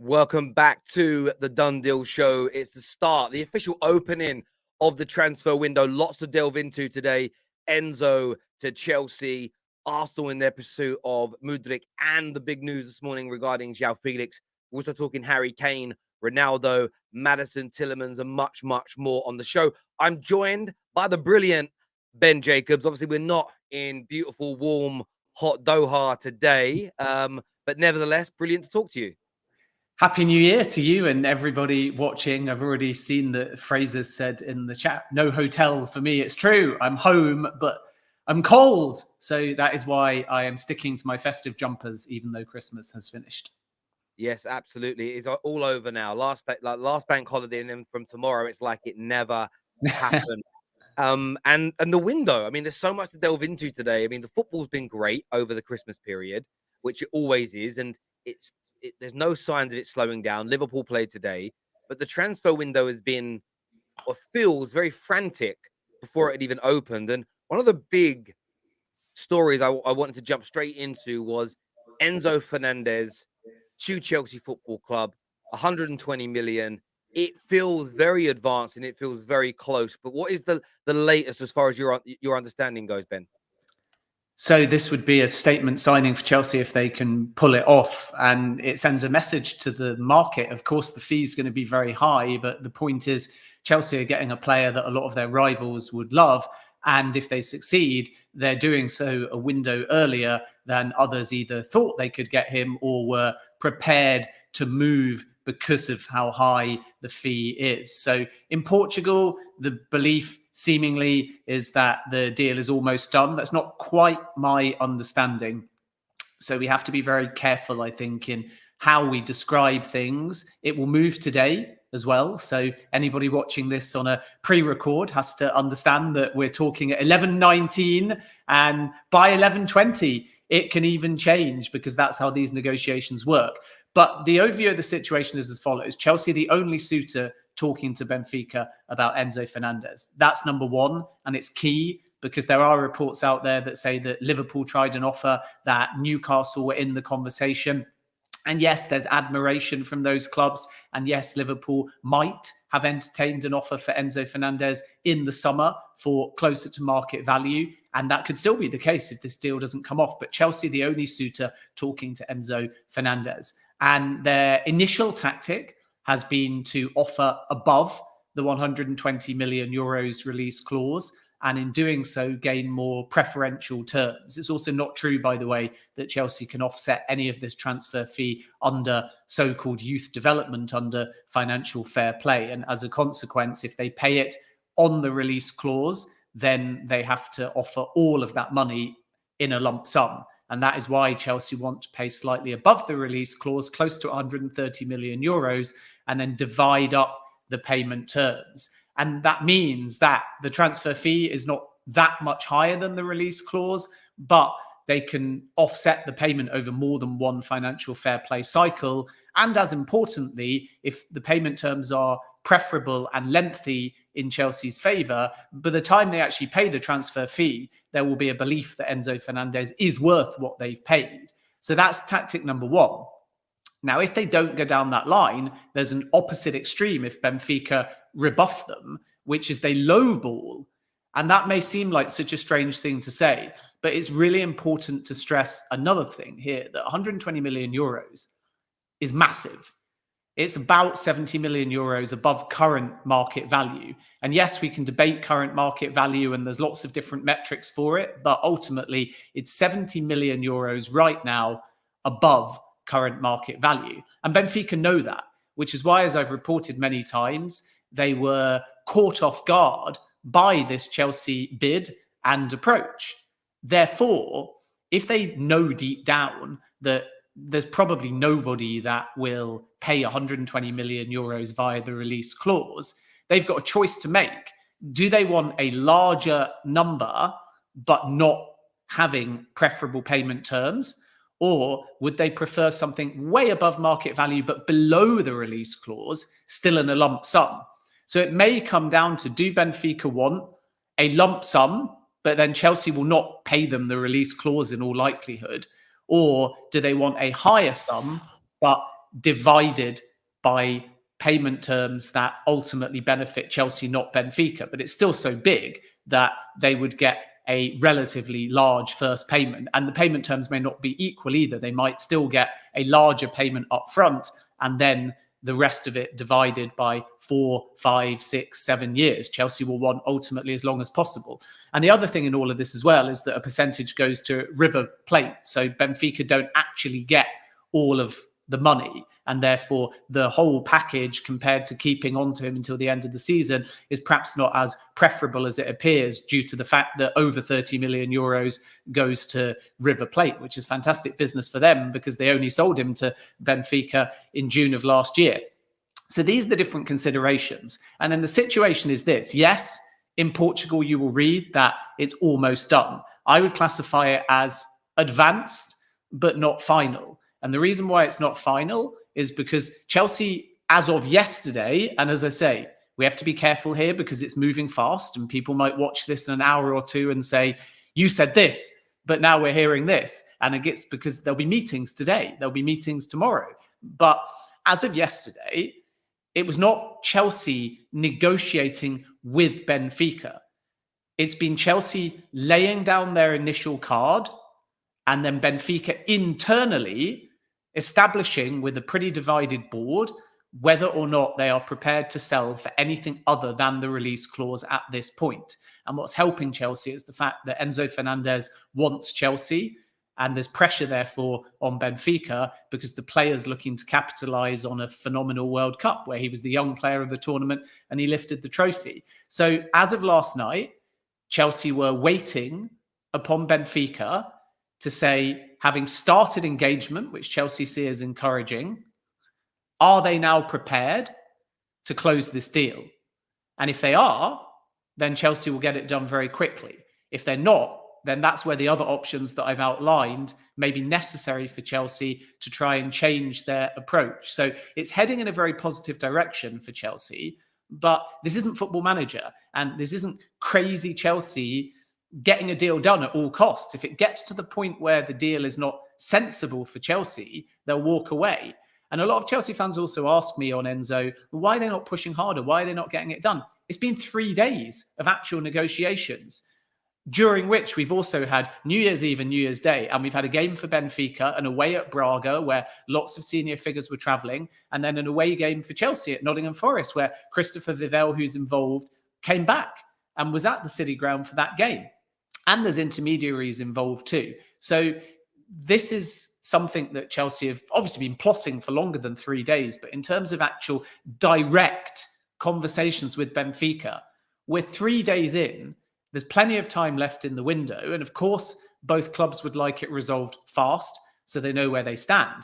Welcome back to the Done Deal Show. It's the start, the official opening of the transfer window. Lots to delve into today. Enzo to Chelsea, Arsenal in their pursuit of Mudryk, and the big news this morning regarding Joao Felix. We're also talking Harry Kane, Ronaldo, Maddison, Tielemans, and much, much more on the show. I'm joined by the brilliant Ben Jacobs. Obviously, we're not in beautiful, warm, hot Doha today, but nevertheless, brilliant to talk to you. Happy New Year to you and everybody watching. I've already seen that Fraser said in the chat, no hotel for me. It's true. I'm home, but I'm cold. So that is why I am sticking to my festive jumpers, even though Christmas has finished. Yes, absolutely. It's all over now. Last bank holiday, and then from tomorrow, it's like it never happened. And the window. I mean, there's so much to delve into today. I mean, the football's been great over the Christmas period, which it always is, and there's no signs of it slowing down. Liverpool played today, but the transfer window has been, or feels, very frantic before it had even opened. And one of the big stories I wanted to jump straight into was Enzo Fernandez to Chelsea Football Club, 120 million. It feels very advanced and it feels very close. But what is the latest as far as your understanding goes, Ben? So this would be a statement signing for Chelsea if they can pull it off, and it sends a message to the market. Of course, the fee is going to be very high, but the point is Chelsea are getting a player that a lot of their rivals would love. And if they succeed, they're doing so a window earlier than others either thought they could get him or were prepared to move because of how high the fee is. So in Portugal, the belief seemingly is that the deal is almost done. That's not quite my understanding. So we have to be very careful, I think, in how we describe things. It will move today as well. So anybody watching this on a pre-record has to understand that we're talking at 11:19, and by 11:20, it can even change because that's how these negotiations work. But the overview of the situation is as follows. Chelsea, the only suitor talking to Benfica about Enzo Fernandez. That's number one, and it's key because there are reports out there that say that Liverpool tried an offer, that Newcastle were in the conversation. And yes, there's admiration from those clubs. And yes, Liverpool might have entertained an offer for Enzo Fernandez in the summer for closer to market value. And that could still be the case if this deal doesn't come off. But Chelsea, the only suitor talking to Enzo Fernandez. And their initial tactic has been to offer above the 120 million euros release clause, and in doing so, gain more preferential terms. It's also not true, by the way, that Chelsea can offset any of this transfer fee under so-called youth development, under financial fair play. And as a consequence, if they pay it on the release clause, then they have to offer all of that money in a lump sum. And that is why Chelsea want to pay slightly above the release clause, close to 130 million euros, and then divide up the payment terms. And that means that the transfer fee is not that much higher than the release clause, but they can offset the payment over more than one financial fair play cycle. And as importantly, if the payment terms are preferable and lengthy in Chelsea's favour, by the time they actually pay the transfer fee, there will be a belief that Enzo Fernandez is worth what they've paid. So that's tactic number one. Now, if they don't go down that line, there's an opposite extreme if Benfica rebuff them, which is they lowball. And that may seem like such a strange thing to say, but it's really important to stress another thing here, that 120 million euros is massive. It's about 70 million euros above current market value. And yes, we can debate current market value and there's lots of different metrics for it, but ultimately it's 70 million euros right now above current market value. And Benfica know that, which is why, as I've reported many times, they were caught off guard by this Chelsea bid and approach. Therefore, if they know deep down that there's probably nobody that will pay 120 million euros via the release clause, they've got a choice to make. Do they want a larger number, but not having preferable payment terms? Or would they prefer something way above market value, but below the release clause, still in a lump sum? So it may come down to, do Benfica want a lump sum, but then Chelsea will not pay them the release clause in all likelihood? Or do they want a higher sum, but divided by payment terms that ultimately benefit Chelsea, not Benfica. But it's still so big that they would get a relatively large first payment. And the payment terms may not be equal either. They might still get a larger payment up front and then the rest of it divided by 4, 5, 6, 7 years. Chelsea will want ultimately as long as possible. And the other thing in all of this as well is that a percentage goes to River Plate. So Benfica don't actually get all of the money. And therefore, the whole package compared to keeping on to him until the end of the season is perhaps not as preferable as it appears due to the fact that over 30 million euros goes to River Plate, which is fantastic business for them because they only sold him to Benfica in June of last year. So these are the different considerations. And then the situation is this. Yes, in Portugal, you will read that it's almost done. I would classify it as advanced, but not final. And the reason why it's not final is because Chelsea, as of yesterday, and as I say, we have to be careful here because it's moving fast and people might watch this in an hour or two and say, you said this, but now we're hearing this. And it gets because there'll be meetings today. There'll be meetings tomorrow. But as of yesterday, it was not Chelsea negotiating with Benfica. It's been Chelsea laying down their initial card and then Benfica internally establishing with a pretty divided board whether or not they are prepared to sell for anything other than the release clause at this point. And what's helping Chelsea is the fact that Enzo Fernandez wants Chelsea, and there's pressure, therefore, on Benfica because the player's looking to capitalise on a phenomenal World Cup where he was the young player of the tournament and he lifted the trophy. So as of last night, Chelsea were waiting upon Benfica to say, having started engagement, which Chelsea see as encouraging, are they now prepared to close this deal? And if they are, then Chelsea will get it done very quickly. If they're not, then that's where the other options that I've outlined may be necessary for Chelsea to try and change their approach. So it's heading in a very positive direction for Chelsea, but this isn't Football Manager and this isn't crazy Chelsea getting a deal done at all costs. If it gets to the point where the deal is not sensible for Chelsea, they'll walk away. And a lot of Chelsea fans also ask me on Enzo, why are they not pushing harder? Why are they not getting it done? It's been 3 days of actual negotiations, during which we've also had New Year's Eve and New Year's Day, and we've had a game for Benfica, an away at Braga, where lots of senior figures were travelling, and then an away game for Chelsea at Nottingham Forest, where Christopher Vivell, who's involved, came back and was at the City Ground for that game. And there's intermediaries involved too. So this is something that Chelsea have obviously been plotting for longer than 3 days. But in terms of actual direct conversations with Benfica, we're 3 days in. There's plenty of time left in the window. And of course, both clubs would like it resolved fast so they know where they stand.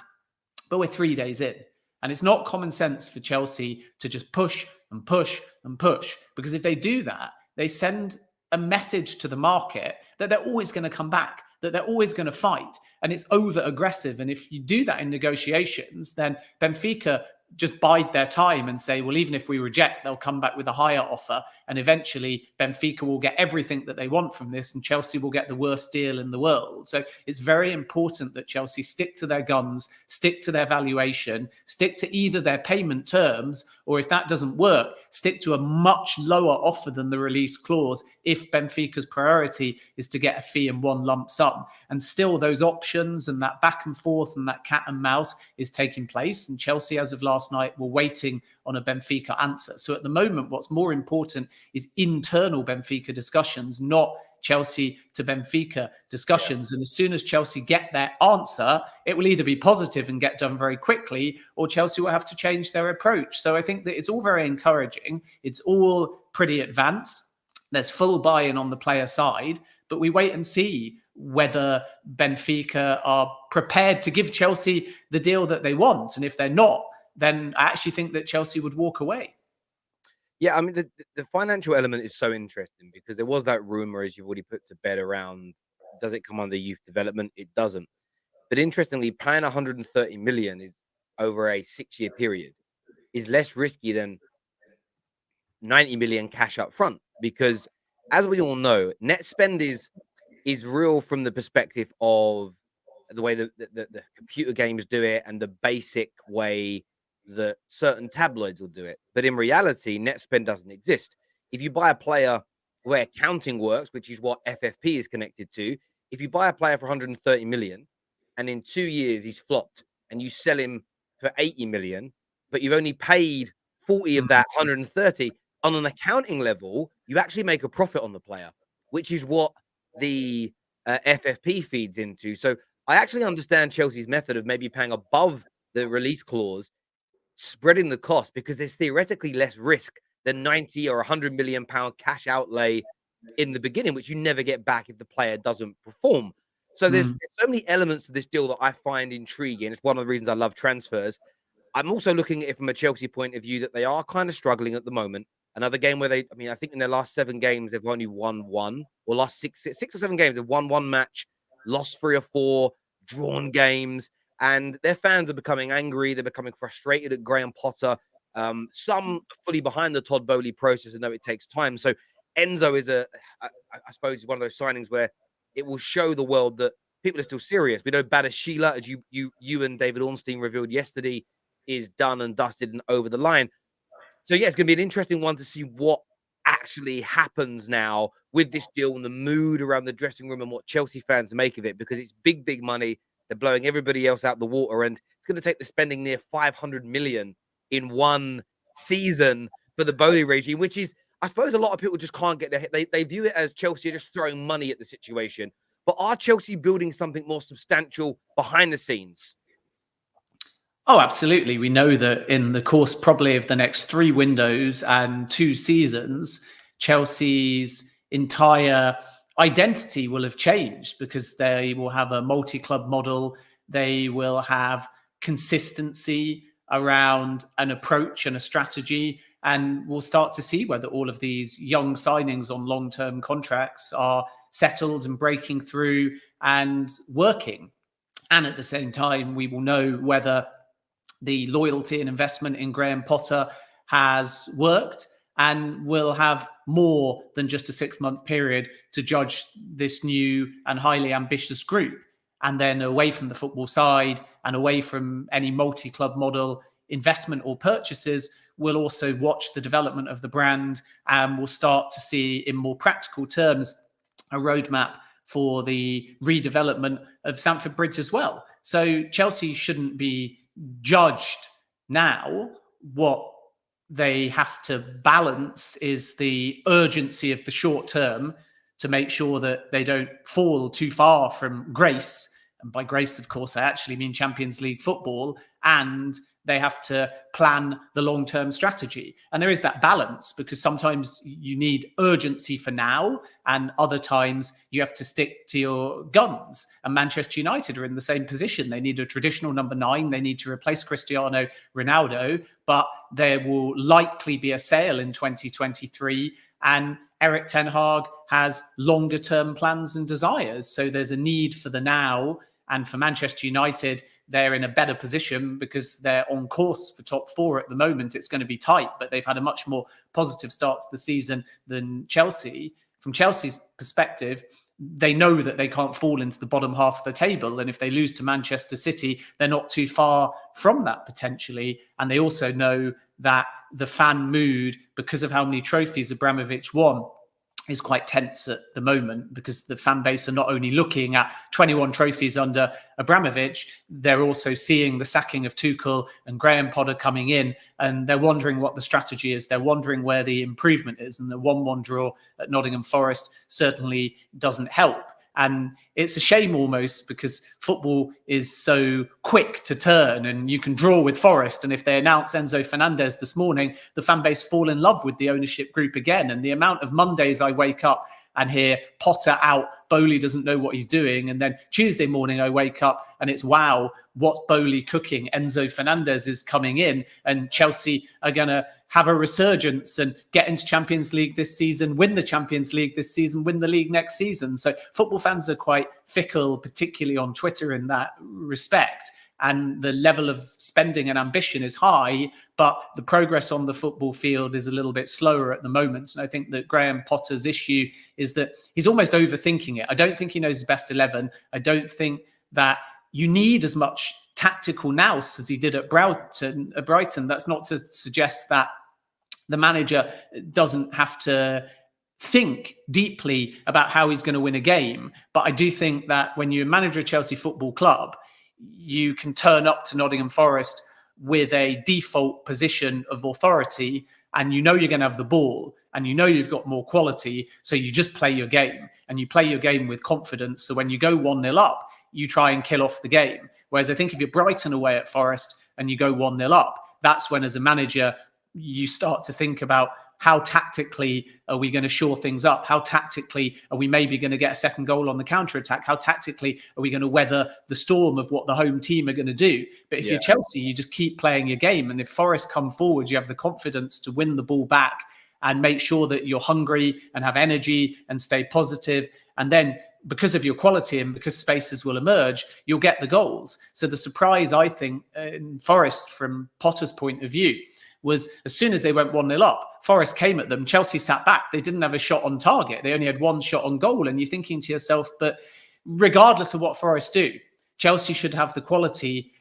But we're 3 days in. And it's not common sense for Chelsea to just push and push and push. Because if they do that, they send a message to the market that they're always going to come back, that they're always going to fight, and it's over aggressive. And if you do that in negotiations, then Benfica just bide their time and say, well, even if we reject, they'll come back with a higher offer. And eventually Benfica will get everything that they want from this and Chelsea will get the worst deal in the world. So it's very important that Chelsea stick to their guns, stick to their valuation, stick to either their payment terms, or if that doesn't work, stick to a much lower offer than the release clause if Benfica's priority is to get a fee in one lump sum. And still those options and that back and forth and that cat and mouse is taking place. And Chelsea, as of last night, were waiting on a Benfica answer. So at the moment, what's more important is internal Benfica discussions, not Chelsea to Benfica discussions. And as soon as Chelsea get their answer, it will either be positive and get done very quickly, or Chelsea will have to change their approach. So I think that it's all very encouraging. It's all pretty advanced. There's full buy-in on the player side, but we wait and see whether Benfica are prepared to give Chelsea the deal that they want. And if they're not, then I actually think that Chelsea would walk away. Yeah, I mean, the financial element is so interesting because there was that rumor, as you've already put to bed, around does it come under youth development? It doesn't. But interestingly, paying 130 million is over a 6-year period is less risky than 90 million cash up front, because as we all know, net spend is real from the perspective of the way the computer games do it and the basic way that certain tabloids will do it. But in reality, net spend doesn't exist. If you buy a player where accounting works, which is what FFP is connected to, if you buy a player for 130 million and in 2 years he's flopped and you sell him for 80 million, but you've only paid 40 of that 130, on an accounting level, you actually make a profit on the player, which is what the FFP feeds into. So I actually understand Chelsea's method of maybe paying above the release clause, spreading the cost, because there's theoretically less risk than 90 or 100 million pound cash outlay in the beginning, which you never get back if the player doesn't perform. So there's so many elements to this deal that I find intriguing. It's one of the reasons I love transfers. I'm also looking at it from a Chelsea point of view that they are kind of struggling at the moment. Another game where I think in their last 7 games, they've only won 1, or last six or 7 games, they've won 1 match, lost 3 or 4, drawn games, and their fans are becoming angry. They're becoming frustrated at Graham Potter. Some fully behind the Todd Boehly process and know it takes time. So Enzo is I suppose, one of those signings where it will show the world that people are still serious. We know Badashila, as you and David Ornstein revealed yesterday, is done and dusted and over the line. So yeah, it's going to be an interesting one to see what actually happens now with this deal and the mood around the dressing room and what Chelsea fans make of it, because it's big, big money. They're blowing everybody else out the water, and it's going to take the spending near 500 million in one season for the Boehly regime, which is, I suppose, a lot of people just can't get their head. They view it as Chelsea are just throwing money at the situation. But are Chelsea building something more substantial behind the scenes? Oh, absolutely. We know that in the course probably of the next 3 windows and 2 seasons, Chelsea's entire identity will have changed, because they will have a multi-club model. They will have consistency around an approach and a strategy, and we'll start to see whether all of these young signings on long-term contracts are settled and breaking through and working. And at the same time, we will know whether the loyalty and investment in Graham Potter has worked, and we'll have more than just a 6-month period to judge this new and highly ambitious group. And then away from the football side and away from any multi-club model investment or purchases, we'll also watch the development of the brand, and we'll start to see in more practical terms a roadmap for the redevelopment of Stamford Bridge as well. So Chelsea shouldn't be judged now. What they have to balance is the urgency of the short term to make sure that they don't fall too far from grace. And by grace, of course, I actually mean Champions League football. And they have to plan the long-term strategy. And there is that balance, because sometimes you need urgency for now, and other times you have to stick to your guns. And Manchester United are in the same position. They need a traditional number 9. They need to replace Cristiano Ronaldo, but there will likely be a sale in 2023. And Erik ten Hag has longer-term plans and desires. So there's a need for the now. And for Manchester United, they're in a better position because they're on course for top 4 at the moment. It's going to be tight, but they've had a much more positive start to the season than Chelsea. From Chelsea's perspective, they know that they can't fall into the bottom half of the table. And if they lose to Manchester City, they're not too far from that potentially. And they also know that the fan mood, because of how many trophies Abramovich won, is quite tense at the moment, because the fan base are not only looking at 21 trophies under Abramovich, they're also seeing the sacking of Tuchel and Graham Potter coming in, and they're wondering what the strategy is. They're wondering where the improvement is, and the 1-1 draw at Nottingham Forest certainly doesn't help. And it's a shame almost, because football is so quick to turn, and you can draw with Forest. And if they announce Enzo Fernandez this morning, the fan base fall in love with the ownership group again. And the amount of Mondays I wake up and hear Potter out, Boehly doesn't know what he's doing. And then Tuesday morning I wake up and it's, wow, what's Boehly cooking? Enzo Fernandez is coming in, and Chelsea are going to have a resurgence and get into Champions League this season, win the Champions League this season, win the league next season. So football fans are quite fickle, particularly on Twitter in that respect. And the level of spending and ambition is high, but the progress on the football field is a little bit slower at the moment. And I think that Graham Potter's issue is that he's almost overthinking it. I don't think he knows his best 11. I don't think that you need as much tactical nous as he did at Brighton. That's not to suggest that the manager doesn't have to think deeply about how he's going to win a game. But I do think that when you're a manager of Chelsea Football Club, you can turn up to Nottingham Forest with a default position of authority, and you know you're going to have the ball, and you know you've got more quality, so you just play your game, and you play your game with confidence. So when you go 1-0 up, you try and kill off the game. Whereas I think if you're Brighton away at Forest and you go 1-0 up, that's when, as a manager, you start to think about how tactically are we going to shore things up? How tactically are we maybe going to get a second goal on the counter-attack? How tactically are we going to weather the storm of what the home team are going to do? But if you're Chelsea, you just keep playing your game. And if Forest come forward, you have the confidence to win the ball back and make sure that you're hungry and have energy and stay positive. And then because of your quality and because spaces will emerge, you'll get the goals. So the surprise, I think, in Forest, from Potter's point of view, was as soon as they went 1-0 up, Forest came at them. Chelsea sat back. They didn't have a shot on target. They only had one shot on goal. And you're thinking to yourself, but regardless of what Forest do, Chelsea should have the quality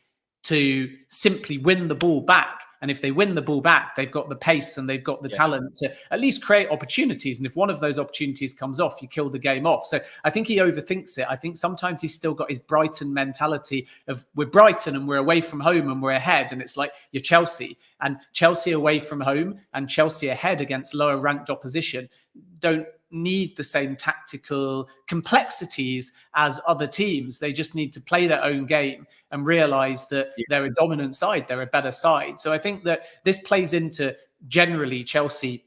to simply win the ball back. And if they win the ball back, they've got the pace and they've got the talent to at least create opportunities. And if one of those opportunities comes off, you kill the game off. So I think he overthinks it. I think sometimes he's still got his Brighton mentality of, we're Brighton and we're away from home and we're ahead. And it's like, you're Chelsea, and Chelsea away from home and Chelsea ahead against lower ranked opposition don't need the same tactical complexities as other teams. They just need to play their own game and realize that they're a dominant side, they're a better side. So I think that this plays into generally Chelsea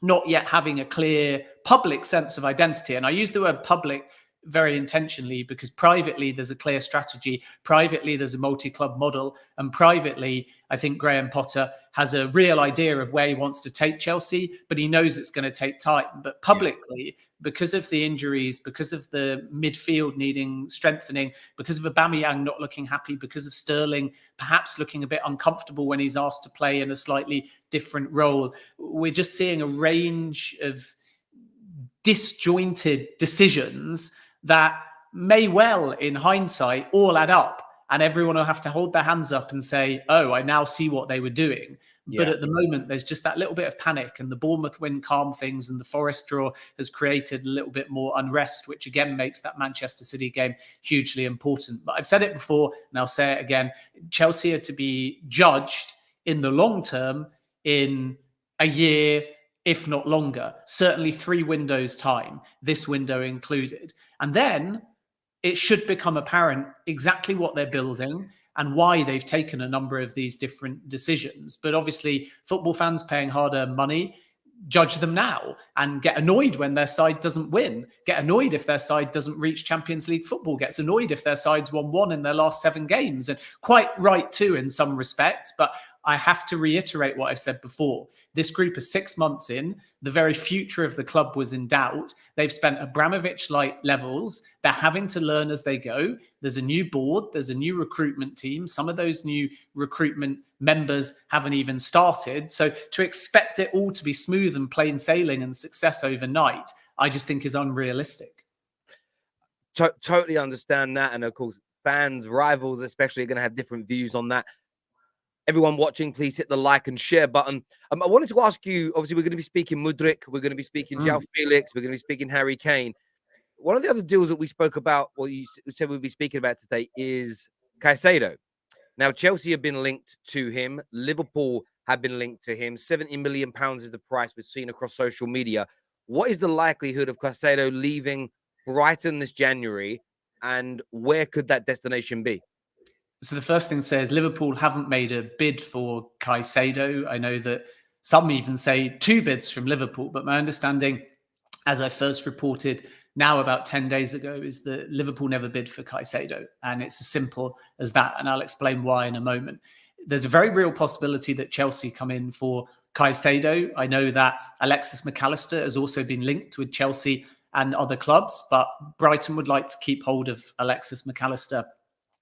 not yet having a clear public sense of identity. And I use the word public very intentionally because privately there's a clear strategy, privately there's a multi-club model, and privately I think Graham Potter has a real idea of where he wants to take Chelsea, but he knows it's going to take time. But publicly, because of the injuries, because of the midfield needing strengthening, because of Aubameyang not looking happy, because of Sterling perhaps looking a bit uncomfortable when he's asked to play in a slightly different role, we're just seeing a range of disjointed decisions that may well, in hindsight, all add up. And everyone will have to hold their hands up and say, oh, I now see what they were doing. But at the moment, there's just that little bit of panic, and the Bournemouth win calmed things, and the Forest draw has created a little bit more unrest, which again makes that Manchester City game hugely important. But I've said it before, and I'll say it again. Chelsea are to be judged in the long term in a year, if not longer, certainly 3 windows time, this window included. And then it should become apparent exactly what they're building and why they've taken a number of these different decisions. But obviously, football fans paying hard-earned money judge them now and get annoyed when their side doesn't win, get annoyed if their side doesn't reach Champions League football, gets annoyed if their side's won 1 in their last 7 games. And quite right too, in some respects. But I have to reiterate what I've said before. This group is 6 months in. The very future of the club was in doubt. They've spent Abramovich-like levels. They're having to learn as they go. There's a new board. There's a new recruitment team. Some of those new recruitment members haven't even started. So to expect it all to be smooth and plain sailing and success overnight, I just think is unrealistic. Totally understand that. And of course, fans, rivals especially, are going to have different views on that. Everyone watching, please hit the like and share button. I wanted to ask you, obviously, we're going to be speaking Mudryk, we're going to be speaking Joao Felix, we're going to be speaking Harry Kane. One of the other deals that we spoke about, or you said we'd be speaking about today, is Caicedo. Now, Chelsea have been linked to him. Liverpool have been linked to him. £70 million is the price we've seen across social media. What is the likelihood of Caicedo leaving Brighton this January, and where could that destination be? So the first thing to say is Liverpool haven't made a bid for Caicedo. I know that some even say 2 bids from Liverpool, but my understanding, as I first reported now about 10 days ago, is that Liverpool never bid for Caicedo. And it's as simple as that. And I'll explain why in a moment. There's a very real possibility that Chelsea come in for Caicedo. I know that Alexis McAllister has also been linked with Chelsea and other clubs, but Brighton would like to keep hold of Alexis McAllister.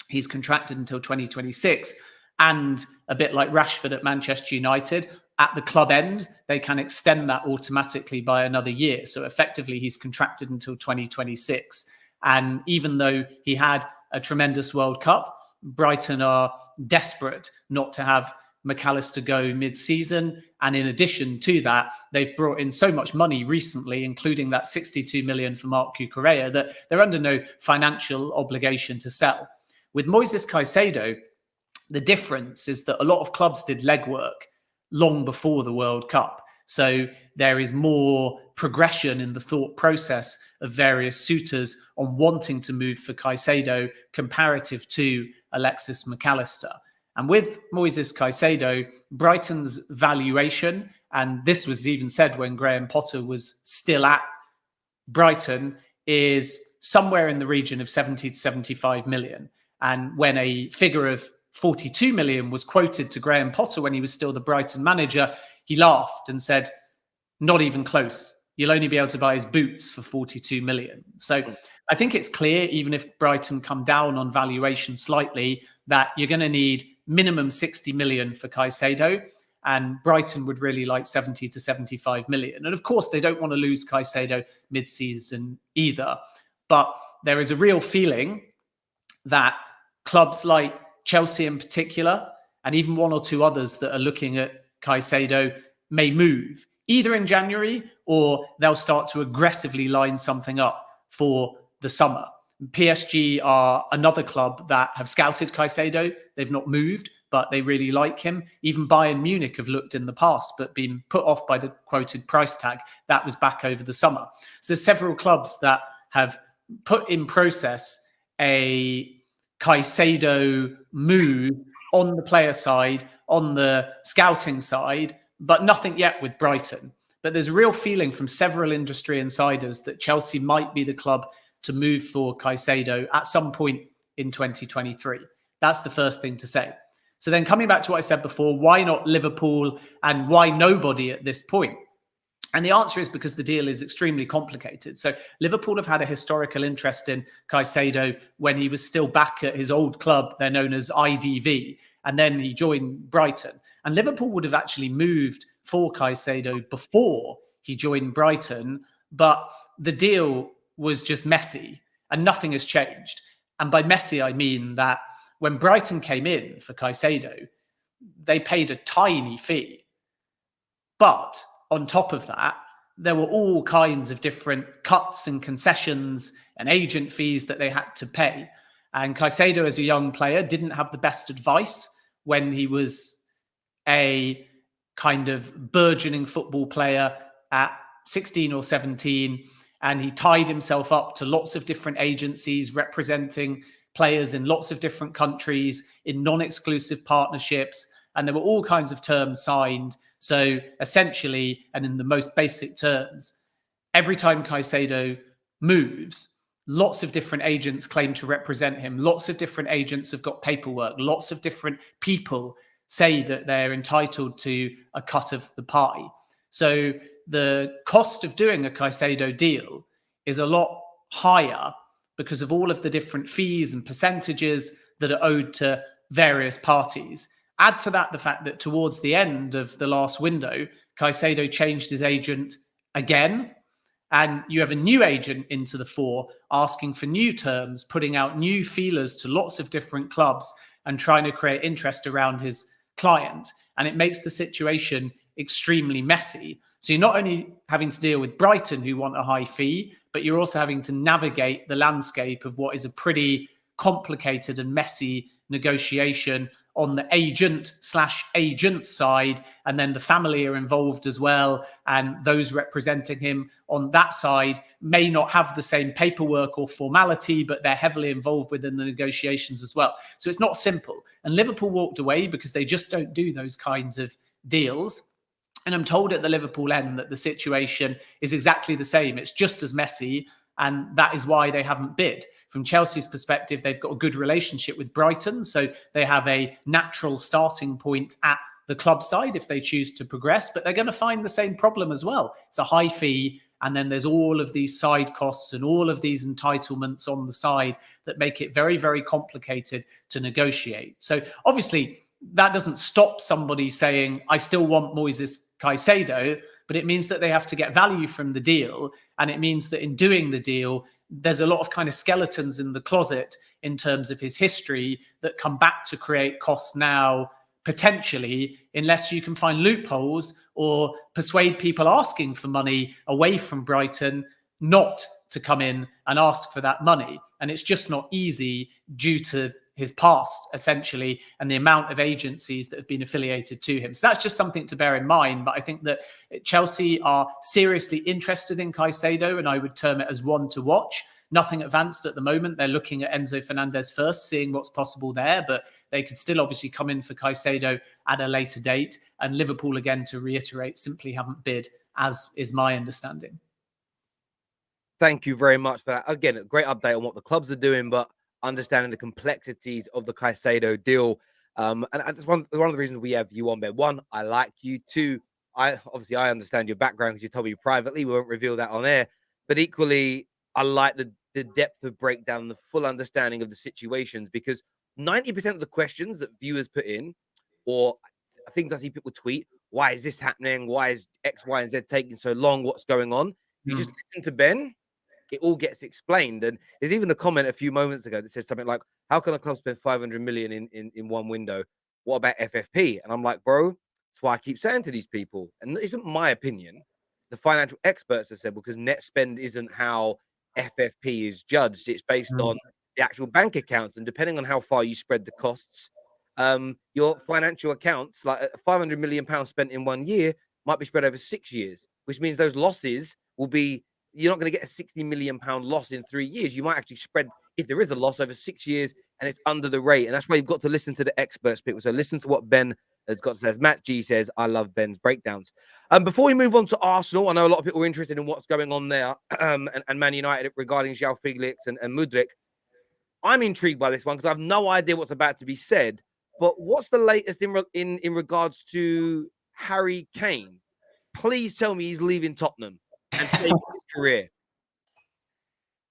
He's contracted until 2026. And a bit like Rashford at Manchester United, at the club end, they can extend that automatically by another year. So effectively, he's contracted until 2026. And even though he had a tremendous World Cup. Brighton are desperate not to have McAllister go mid-season. And in addition to that, they've brought in so much money recently, including that 62 million for Marc Cucurella, that they're under no financial obligation to sell. With Moises Caicedo, the difference is that a lot of clubs did legwork long before the World Cup. So there is more progression in the thought process of various suitors on wanting to move for Caicedo comparative to Alexis McAllister. And with Moises Caicedo, Brighton's valuation, and this was even said when Graham Potter was still at Brighton, is somewhere in the region of 70 to 75 million. And when a figure of 42 million was quoted to Graham Potter when he was still the Brighton manager, he laughed and said, not even close. You'll only be able to buy his boots for 42 million. So I think it's clear, even if Brighton come down on valuation slightly, that you're going to need minimum 60 million for Caicedo, and Brighton would really like 70 to 75 million. And of course, they don't want to lose Caicedo mid-season either. But there is a real feeling that clubs like Chelsea in particular, and even one or two others that are looking at Caicedo, may move either in January or they'll start to aggressively line something up for the summer. PSG are another club that have scouted Caicedo. They've not moved, but they really like him. Even Bayern Munich have looked in the past, but been put off by the quoted price tag. That was back over the summer. So there's several clubs that have put in process a Caicedo move on the player side, on the scouting side, but nothing yet with Brighton. But there's a real feeling from several industry insiders that Chelsea might be the club to move for Caicedo at some point in 2023. That's the first thing to say. So then coming back to what I said before, why not Liverpool and why nobody at this point? And the answer is because the deal is extremely complicated. So Liverpool have had a historical interest in Caicedo when he was still back at his old club. They're known as IDV. And then he joined Brighton. And Liverpool would have actually moved for Caicedo before he joined Brighton. But the deal was just messy and nothing has changed. And by messy, I mean that when Brighton came in for Caicedo, they paid a tiny fee. But on top of that, there were all kinds of different cuts and concessions and agent fees that they had to pay. And Caicedo, as a young player, didn't have the best advice when he was a kind of burgeoning football player at 16 or 17. And he tied himself up to lots of different agencies representing players in lots of different countries in non-exclusive partnerships. And there were all kinds of terms signed. So essentially, and in the most basic terms, every time Caicedo moves, lots of different agents claim to represent him. Lots of different agents have got paperwork. Lots of different people say that they're entitled to a cut of the pie. So the cost of doing a Caicedo deal is a lot higher because of all of the different fees and percentages that are owed to various parties. Add to that the fact that towards the end of the last window, Caicedo changed his agent again. And you have a new agent into the fore asking for new terms, putting out new feelers to lots of different clubs and trying to create interest around his client. And it makes the situation extremely messy. So you're not only having to deal with Brighton, who want a high fee, but you're also having to navigate the landscape of what is a pretty complicated and messy negotiation on the agent/agent side. And then the family are involved as well. And those representing him on that side may not have the same paperwork or formality, but they're heavily involved within the negotiations as well. So it's not simple. And Liverpool walked away because they just don't do those kinds of deals. And I'm told at the Liverpool end that the situation is exactly the same. It's just as messy. And that is why they haven't bid. From Chelsea's perspective, they've got a good relationship with Brighton. So they have a natural starting point at the club side if they choose to progress. But they're going to find the same problem as well. It's a high fee. And then there's all of these side costs and all of these entitlements on the side that make it very, very complicated to negotiate. So obviously, that doesn't stop somebody saying, I still want Moises Caicedo, but it means that they have to get value from the deal. And it means that in doing the deal, there's a lot of kind of skeletons in the closet in terms of his history that come back to create costs now, potentially, unless you can find loopholes or persuade people asking for money away from Brighton not to come in and ask for that money. And it's just not easy due to his past, essentially, and the amount of agencies that have been affiliated to him. So that's just something to bear in mind. But I think that Chelsea are seriously interested in Caicedo, and I would term it as one to watch. Nothing advanced at the moment. They're looking at Enzo Fernandez first, seeing what's possible there, but they could still obviously come in for Caicedo at a later date. And Liverpool, again, to reiterate, simply haven't bid, as is my understanding. Thank you very much for that. Again, a great update on what the clubs are doing, but understanding the complexities of the Caicedo deal. And that's one of the reasons we have you on, Ben. One, I like you. Two, I understand your background because you told me privately. We won't reveal that on air. But equally, I like the depth of breakdown, the full understanding of the situations, because 90% of the questions that viewers put in, or things I see people tweet, why is this happening? Why is X, Y, and Z taking so long? What's going on? You just listen to Ben, it all gets explained. And there's even a comment a few moments ago that says something like, how can a club spend 500 million in one window? What about FFP? And I'm like, bro, that's why I keep saying to these people, and it isn't my opinion, the financial experts have said, because net spend isn't how FFP is judged. It's based on the actual bank accounts, and depending on how far you spread the costs, your financial accounts, like £500 million spent in 1 year, might be spread over 6 years, which means those losses will be, you're not going to get a £60 million loss in 3 years. You might actually spread, if there is a loss, over 6 years, and it's under the rate. And that's why you've got to listen to the experts, people. So listen to what Ben has got to say. As Matt G says, I love Ben's breakdowns. Before we move on to Arsenal, I know a lot of people are interested in what's going on there, and Man United regarding Joao Felix and Mudryk. I'm intrigued by this one because I have no idea what's about to be said. But what's the latest in regards to Harry Kane? Please tell me he's leaving Tottenham and saving his career.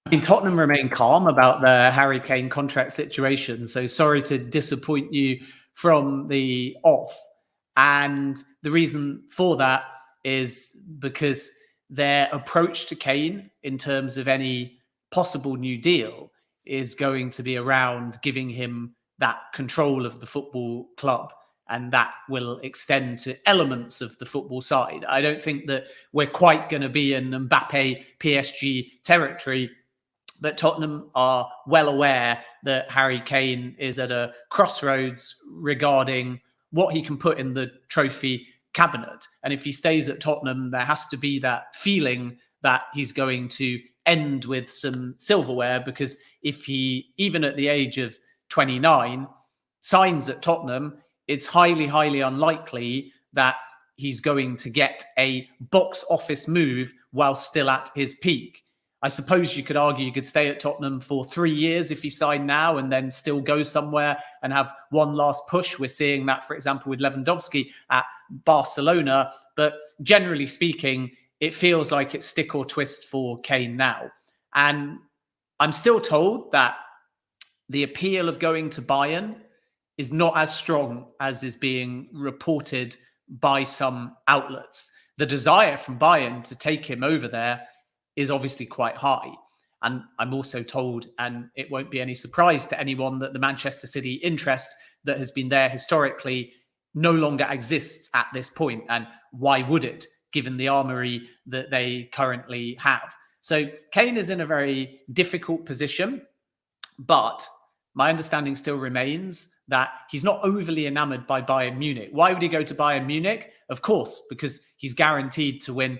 I mean, Tottenham remain calm about the Harry Kane contract situation. So sorry to disappoint you from the off. And the reason for that is because their approach to Kane in terms of any possible new deal is going to be around giving him that control of the football club. And that will extend to elements of the football side. I don't think that we're quite going to be in Mbappe PSG territory, but Tottenham are well aware that Harry Kane is at a crossroads regarding what he can put in the trophy cabinet. And if he stays at Tottenham, there has to be that feeling that he's going to end with some silverware, because if he, even at the age of 29, signs at Tottenham, it's highly, highly unlikely that he's going to get a box office move while still at his peak. I suppose you could argue you could stay at Tottenham for 3 years if he signed now and then still go somewhere and have one last push. We're seeing that, for example, with Lewandowski at Barcelona. But generally speaking, it feels like it's stick or twist for Kane now. And I'm still told that the appeal of going to Bayern is not as strong as is being reported by some outlets. The desire from Bayern to take him over there is obviously quite high. And I'm also told, and it won't be any surprise to anyone, that the Manchester City interest that has been there historically no longer exists at this point. And why would it, given the armory that they currently have? So Kane is in a very difficult position, but my understanding still remains that he's not overly enamored by Bayern Munich. Why would he go to Bayern Munich? Of course, because he's guaranteed to win,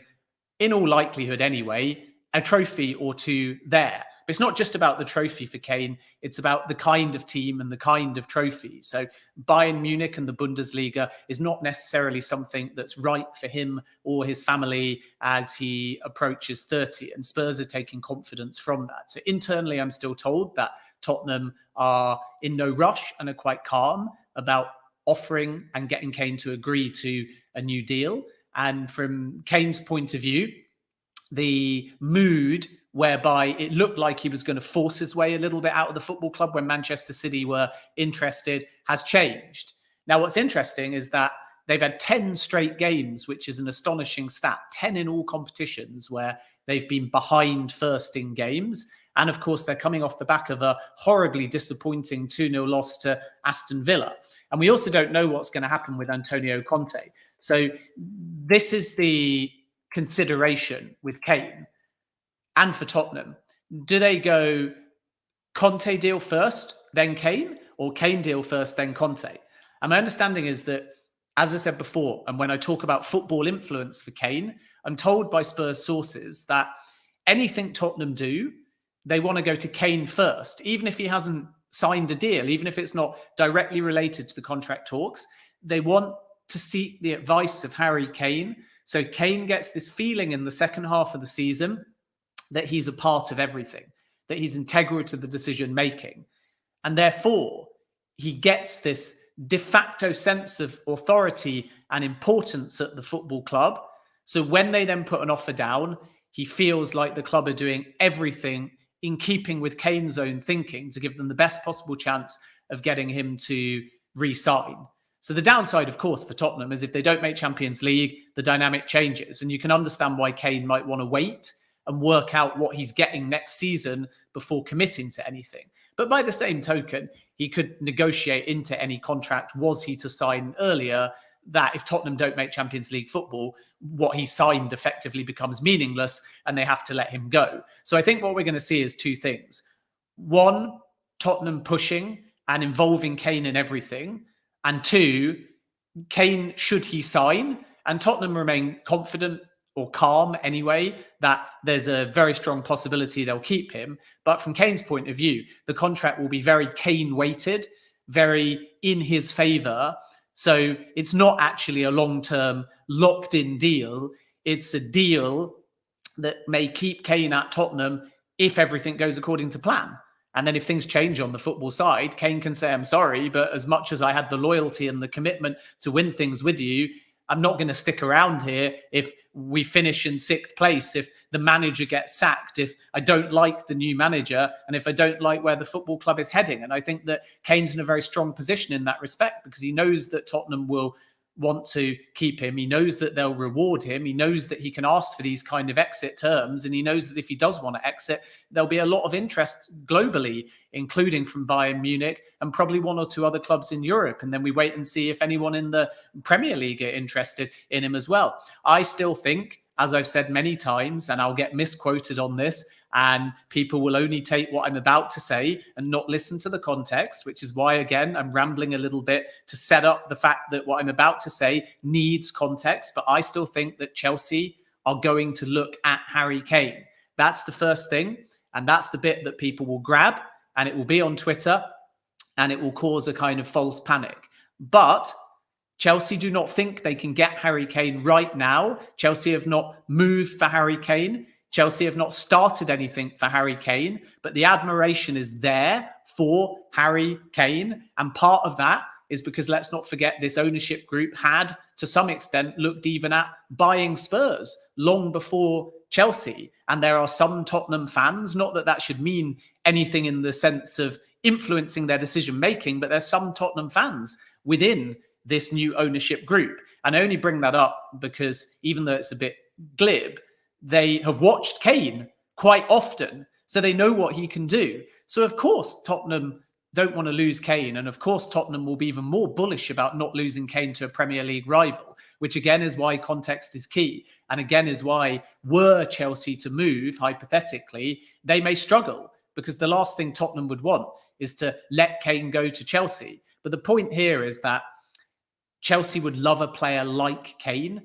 in all likelihood anyway, a trophy or two there. But it's not just about the trophy for Kane. It's about the kind of team and the kind of trophy. So Bayern Munich and the Bundesliga is not necessarily something that's right for him or his family as he approaches 30. And Spurs are taking confidence from that. So internally, I'm still told that Tottenham are in no rush and are quite calm about offering and getting Kane to agree to a new deal. And from Kane's point of view, the mood whereby it looked like he was going to force his way a little bit out of the football club when Manchester City were interested has changed. Now, what's interesting is that they've had 10 straight games, which is an astonishing stat, 10 in all competitions where they've been behind first in games. And of course, they're coming off the back of a horribly disappointing 2-0 loss to Aston Villa. And we also don't know what's going to happen with Antonio Conte. So this is the consideration with Kane and for Tottenham. Do they go Conte deal first, then Kane, or Kane deal first, then Conte? And my understanding is that, as I said before, and when I talk about football influence for Kane, I'm told by Spurs sources that anything Tottenham do, they want to go to Kane first, even if he hasn't signed a deal, even if it's not directly related to the contract talks. They want to seek the advice of Harry Kane. So Kane gets this feeling in the second half of the season that he's a part of everything, that he's integral to the decision making. And therefore, he gets this de facto sense of authority and importance at the football club. So when they then put an offer down, he feels like the club are doing everything in keeping with Kane's own thinking to give them the best possible chance of getting him to re-sign. So the downside, of course, for Tottenham is if they don't make Champions League, the dynamic changes. And you can understand why Kane might want to wait and work out what he's getting next season before committing to anything. But by the same token, he could negotiate into any contract, was he to sign earlier, that if Tottenham don't make Champions League football, what he signed effectively becomes meaningless and they have to let him go. So I think what we're going to see is two things. One, Tottenham pushing and involving Kane in everything. And two, Kane, should he sign, and Tottenham remain confident or calm anyway, that there's a very strong possibility they'll keep him. But from Kane's point of view, the contract will be very Kane weighted, very in his favour. So it's not actually a long-term locked-in deal. It's a deal that may keep Kane at Tottenham if everything goes according to plan. And then if things change on the football side, Kane can say, I'm sorry, but as much as I had the loyalty and the commitment to win things with you, I'm not going to stick around here if we finish in 6th place, if the manager gets sacked, if I don't like the new manager, and if I don't like where the football club is heading. And I think that Kane's in a very strong position in that respect, because he knows that Tottenham will want to keep him. He knows that they'll reward him. He knows that he can ask for these kind of exit terms. And he knows that if he does want to exit, there'll be a lot of interest globally, including from Bayern Munich and probably one or two other clubs in Europe. And then we wait and see if anyone in the Premier League are interested in him as well. I still think, as I've said many times, and I'll get misquoted on this, and people will only take what I'm about to say and not listen to the context, which is why, again, I'm rambling a little bit to set up the fact that what I'm about to say needs context. But I still think that Chelsea are going to look at Harry Kane. That's the first thing. And that's the bit that people will grab, and it will be on Twitter, and it will cause a kind of false panic. But Chelsea do not think they can get Harry Kane right now. Chelsea have not moved for Harry Kane. Chelsea have not started anything for Harry Kane, but the admiration is there for Harry Kane. And part of that is because, let's not forget, this ownership group had, to some extent, looked even at buying Spurs long before Chelsea. And there are some Tottenham fans, not that that should mean anything in the sense of influencing their decision-making, but there's some Tottenham fans within this new ownership group. And I only bring that up because, even though it's a bit glib, they have watched Kane quite often, so they know what he can do. So, of course, Tottenham don't want to lose Kane. And, of course, Tottenham will be even more bullish about not losing Kane to a Premier League rival, which, again, is why context is key. And, again, is why, were Chelsea to move, hypothetically, they may struggle, because the last thing Tottenham would want is to let Kane go to Chelsea. But the point here is that Chelsea would love a player like Kane.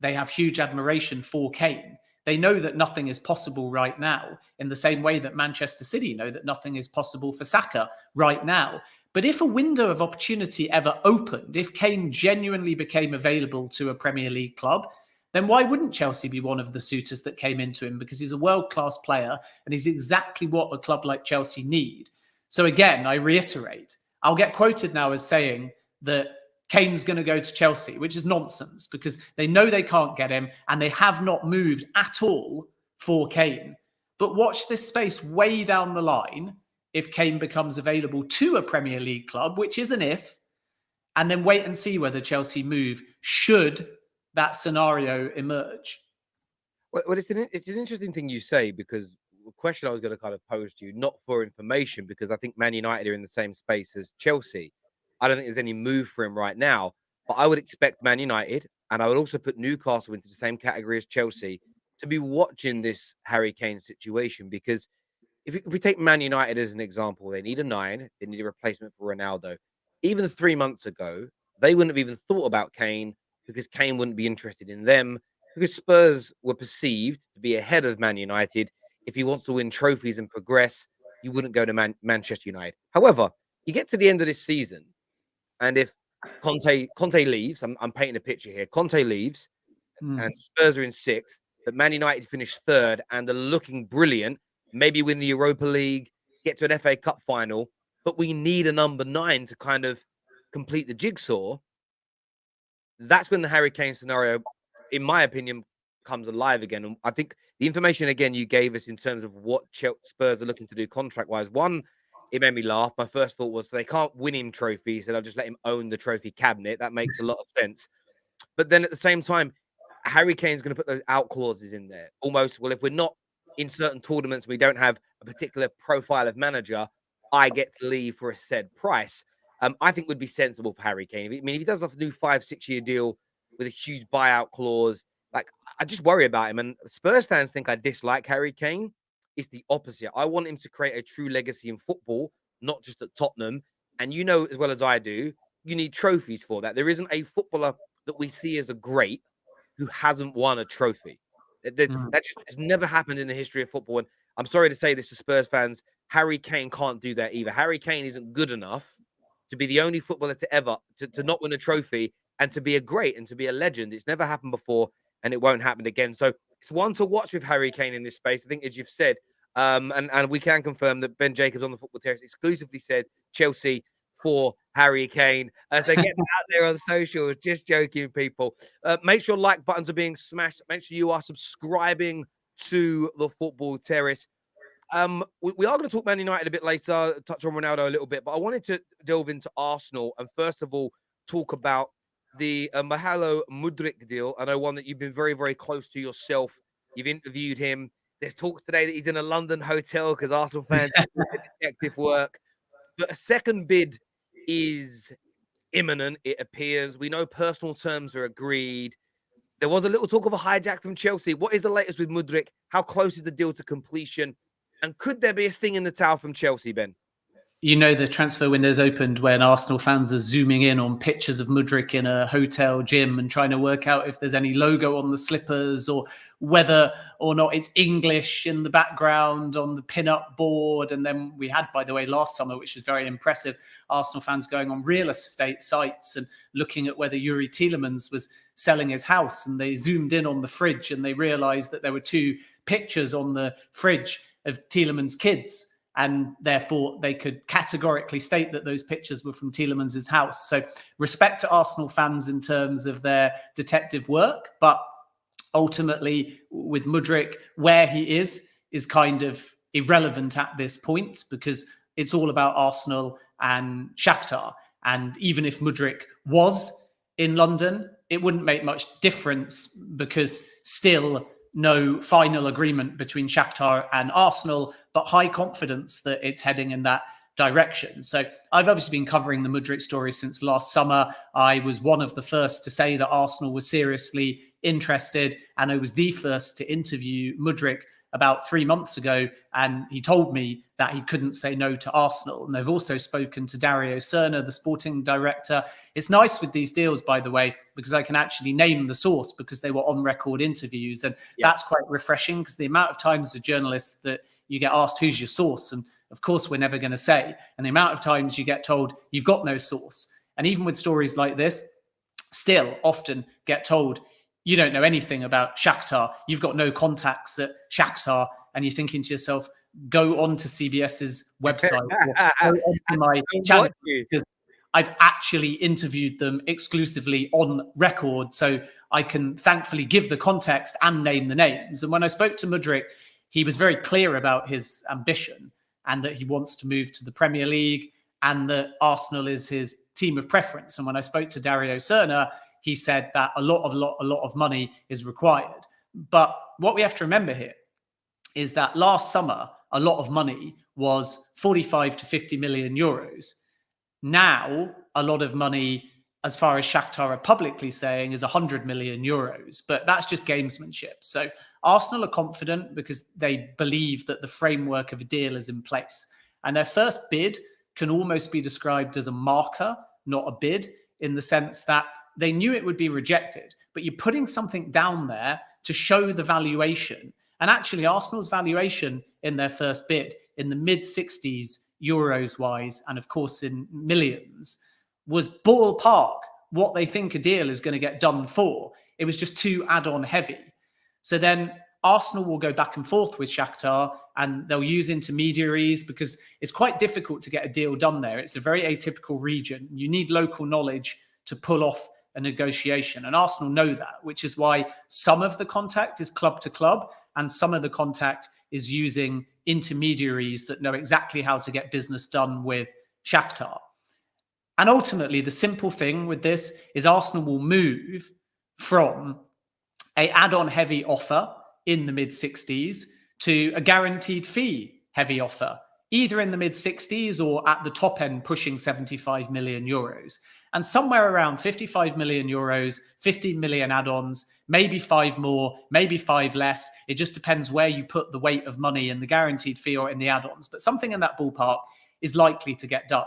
They have huge admiration for Kane. They know that nothing is possible right now, in the same way that Manchester City know that nothing is possible for Saka right now. But if a window of opportunity ever opened, if Kane genuinely became available to a Premier League club, then why wouldn't Chelsea be one of the suitors that came into him? Because he's a world-class player and he's exactly what a club like Chelsea need. So again, I reiterate, I'll get quoted now as saying that Kane's going to go to Chelsea, which is nonsense, because they know they can't get him and they have not moved at all for Kane. But watch this space way down the line if Kane becomes available to a Premier League club, which is an if, and then wait and see whether Chelsea move should that scenario emerge. Well, it's an interesting thing you say, because the question I was going to kind of pose to you, not for information, because I think Man United are in the same space as Chelsea. I don't think there's any move for him right now, but I would expect Man United, and I would also put Newcastle into the same category as Chelsea, to be watching this Harry Kane situation. Because if we take Man United as an example, they need a 9, they need a replacement for Ronaldo. Even 3 months ago, they wouldn't have even thought about Kane, because Kane wouldn't be interested in them, because Spurs were perceived to be ahead of Man United. If he wants to win trophies and progress, you wouldn't go to Manchester United. However, you get to the end of this season, and if Conte leaves, I'm painting a picture here. Conte leaves, and Spurs are in 6th, but Man United finish 3rd and are looking brilliant. Maybe win the Europa League, get to an FA Cup final, but we need a number 9 to kind of complete the jigsaw. That's when the Harry Kane scenario, in my opinion, comes alive again. And I think the information, again, you gave us in terms of what Spurs are looking to do contract-wise, one, it made me laugh. My first thought was they can't win him trophies, and I'll just let him own the trophy cabinet. That makes a lot of sense. But then at the same time, Harry Kane's going to put those out clauses in there. Almost, well, if we're not in certain tournaments, we don't have a particular profile of manager, I get to leave for a said price. I think would be sensible for Harry Kane. I mean, if he does off a new 5-6 year deal with a huge buyout clause, like, I just worry about him. And Spurs fans think I dislike Harry Kane. It's the opposite. I want him to create a true legacy in football, not just at Tottenham. And you know as well as I do, you need trophies for that. There isn't a footballer that we see as a great who hasn't won a trophy. That just has never happened in the history of football. And I'm sorry to say this to Spurs fans, Harry Kane can't do that either. Harry Kane isn't good enough to be the only footballer to ever to not win a trophy and to be a great and to be a legend. It's never happened before, and it won't happen again. So it's one to watch with Harry Kane in this space. I think, as you've said, and we can confirm that Ben Jacobs on the Football Terrace exclusively said Chelsea for Harry Kane. So get that out there on social. Just joking, people. Make sure like buttons are being smashed. Make sure you are subscribing to the Football Terrace. We are going to talk Man United a bit later, touch on Ronaldo a little bit, but I wanted to delve into Arsenal and first of all talk about the Mahalo Mudryk deal. I know one that you've been very, very close to yourself. You've interviewed him. There's talks today that he's in a London hotel because Arsenal fans do detective work. But a second bid is imminent, it appears. We know personal terms are agreed. There was a little talk of a hijack from Chelsea. What is the latest with Mudryk? How close is the deal to completion? And could there be a sting in the towel from Chelsea, Ben? You know, the transfer window's opened when Arsenal fans are zooming in on pictures of Mudryk in a hotel gym and trying to work out if there's any logo on the slippers or whether or not it's English in the background on the pin-up board. And then we had, by the way, last summer, which was very impressive, Arsenal fans going on real estate sites and looking at whether Yuri Tielemans was selling his house. And they zoomed in on the fridge and they realized that there were 2 pictures on the fridge of Tielemans' kids. And therefore, they could categorically state that those pictures were from Tielemans' house. So respect to Arsenal fans in terms of their detective work. But ultimately, with Mudryk, where he is kind of irrelevant at this point because it's all about Arsenal and Shakhtar. And even if Mudryk was in London, it wouldn't make much difference because still no final agreement between Shakhtar and Arsenal, but high confidence that it's heading in that direction. So I've obviously been covering the Mudryk story since last summer. I was one of the first to say that Arsenal was seriously interested, and I was the first to interview Mudryk about 3 months ago, and he told me that he couldn't say no to Arsenal. And I've also spoken to Dario Serna, the sporting director. It's nice with these deals, by the way, because I can actually name the source because they were on-record interviews. And that's quite refreshing because the amount of times as a journalist that you get asked, who's your source? And of course, we're never going to say. And the amount of times you get told you've got no source. And even with stories like this, still often get told, you don't know anything about Shakhtar. You've got no contacts at Shakhtar. And you're thinking to yourself, go on to CBS's website or go onto my channel because I've actually interviewed them exclusively on record. So I can thankfully give the context and name the names. And when I spoke to Mudryk, he was very clear about his ambition and that he wants to move to the Premier League and that Arsenal is his team of preference. And when I spoke to Dario Serna, he said that a lot of money is required. But what we have to remember here is that last summer, a lot of money was 45 to 50 million euros. Now, a lot of money, as far as Shakhtar are publicly saying, is 100 million euros. But that's just gamesmanship. So Arsenal are confident because they believe that the framework of a deal is in place. And their first bid can almost be described as a marker, not a bid, in the sense that they knew it would be rejected. But you're putting something down there to show the valuation. And actually, Arsenal's valuation in their first bid, in the mid-60s euros wise, and of course in millions, was ballpark what they think a deal is going to get done for. It was just too add-on heavy. So then Arsenal will go back and forth with Shakhtar, and they'll use intermediaries because it's quite difficult to get a deal done there. It's a very atypical region. You need local knowledge to pull off a negotiation. And Arsenal know that, which is why some of the contact is club to club and some of the contact is using intermediaries that know exactly how to get business done with Shakhtar. And ultimately, the simple thing with this is Arsenal will move from a add-on heavy offer in the mid-60s to a guaranteed fee heavy offer, either in the mid-60s or at the top end pushing 75 million euros. And somewhere around 55 million euros, 50 million add-ons, maybe 5 more, maybe 5 less. It just depends where you put the weight of money in the guaranteed fee or in the add-ons. But something in that ballpark is likely to get done.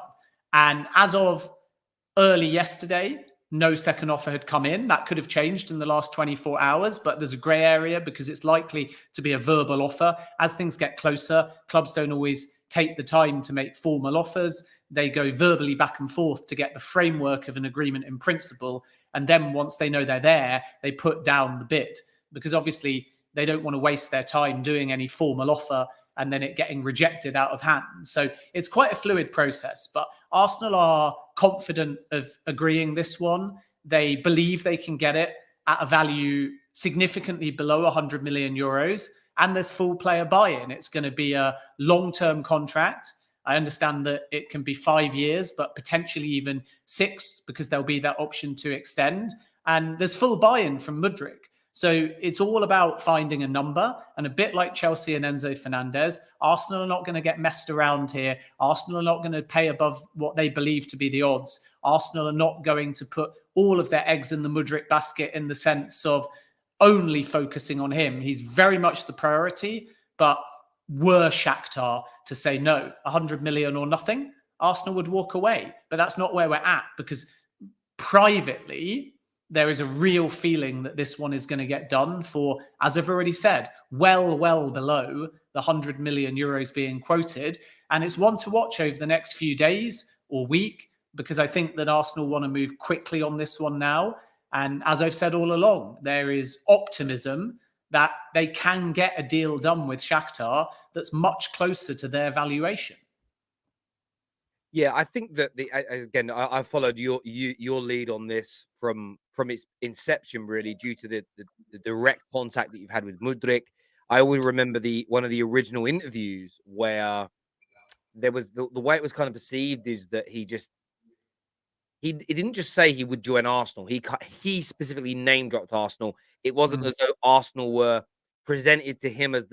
And as of early yesterday, no second offer had come in. That could have changed in the last 24 hours, but there's a grey area because it's likely to be a verbal offer. As things get closer, clubs don't always take the time to make formal offers. They go verbally back and forth to get the framework of an agreement in principle. And then once they know they're there, they put down the bid because obviously they don't want to waste their time doing any formal offer and then it getting rejected out of hand. So it's quite a fluid process, but Arsenal are confident of agreeing this one. They believe they can get it at a value significantly below 100 million euros, and there's full player buy-in. It's going to be a long-term contract. I understand that it can be 5 years, but potentially even 6 because there'll be that option to extend. And there's full buy-in from Mudryk. So it's all about finding a number, and a bit like Chelsea and Enzo Fernandez, Arsenal are not going to get messed around here. Arsenal are not going to pay above what they believe to be the odds. Arsenal are not going to put all of their eggs in the Mudryk basket in the sense of only focusing on him. He's very much the priority, but were Shakhtar to say no, 100 million or nothing, Arsenal would walk away. But that's not where we're at because privately, there is a real feeling that this one is going to get done for, as I've already said, well below the 100 million euros being quoted. And it's one to watch over the next few days or week, because I think that Arsenal want to move quickly on this one now. And as I've said all along, there is optimism that they can get a deal done with Shakhtar that's much closer to their valuation. Yeah, I think that I followed your lead on this from its inception, really, due to the direct contact that you've had with Mudryk. I always remember one of the original interviews where there was the way it was kind of perceived is that he didn't just say he would join Arsenal. He specifically name dropped Arsenal. It wasn't as though Arsenal were presented to him as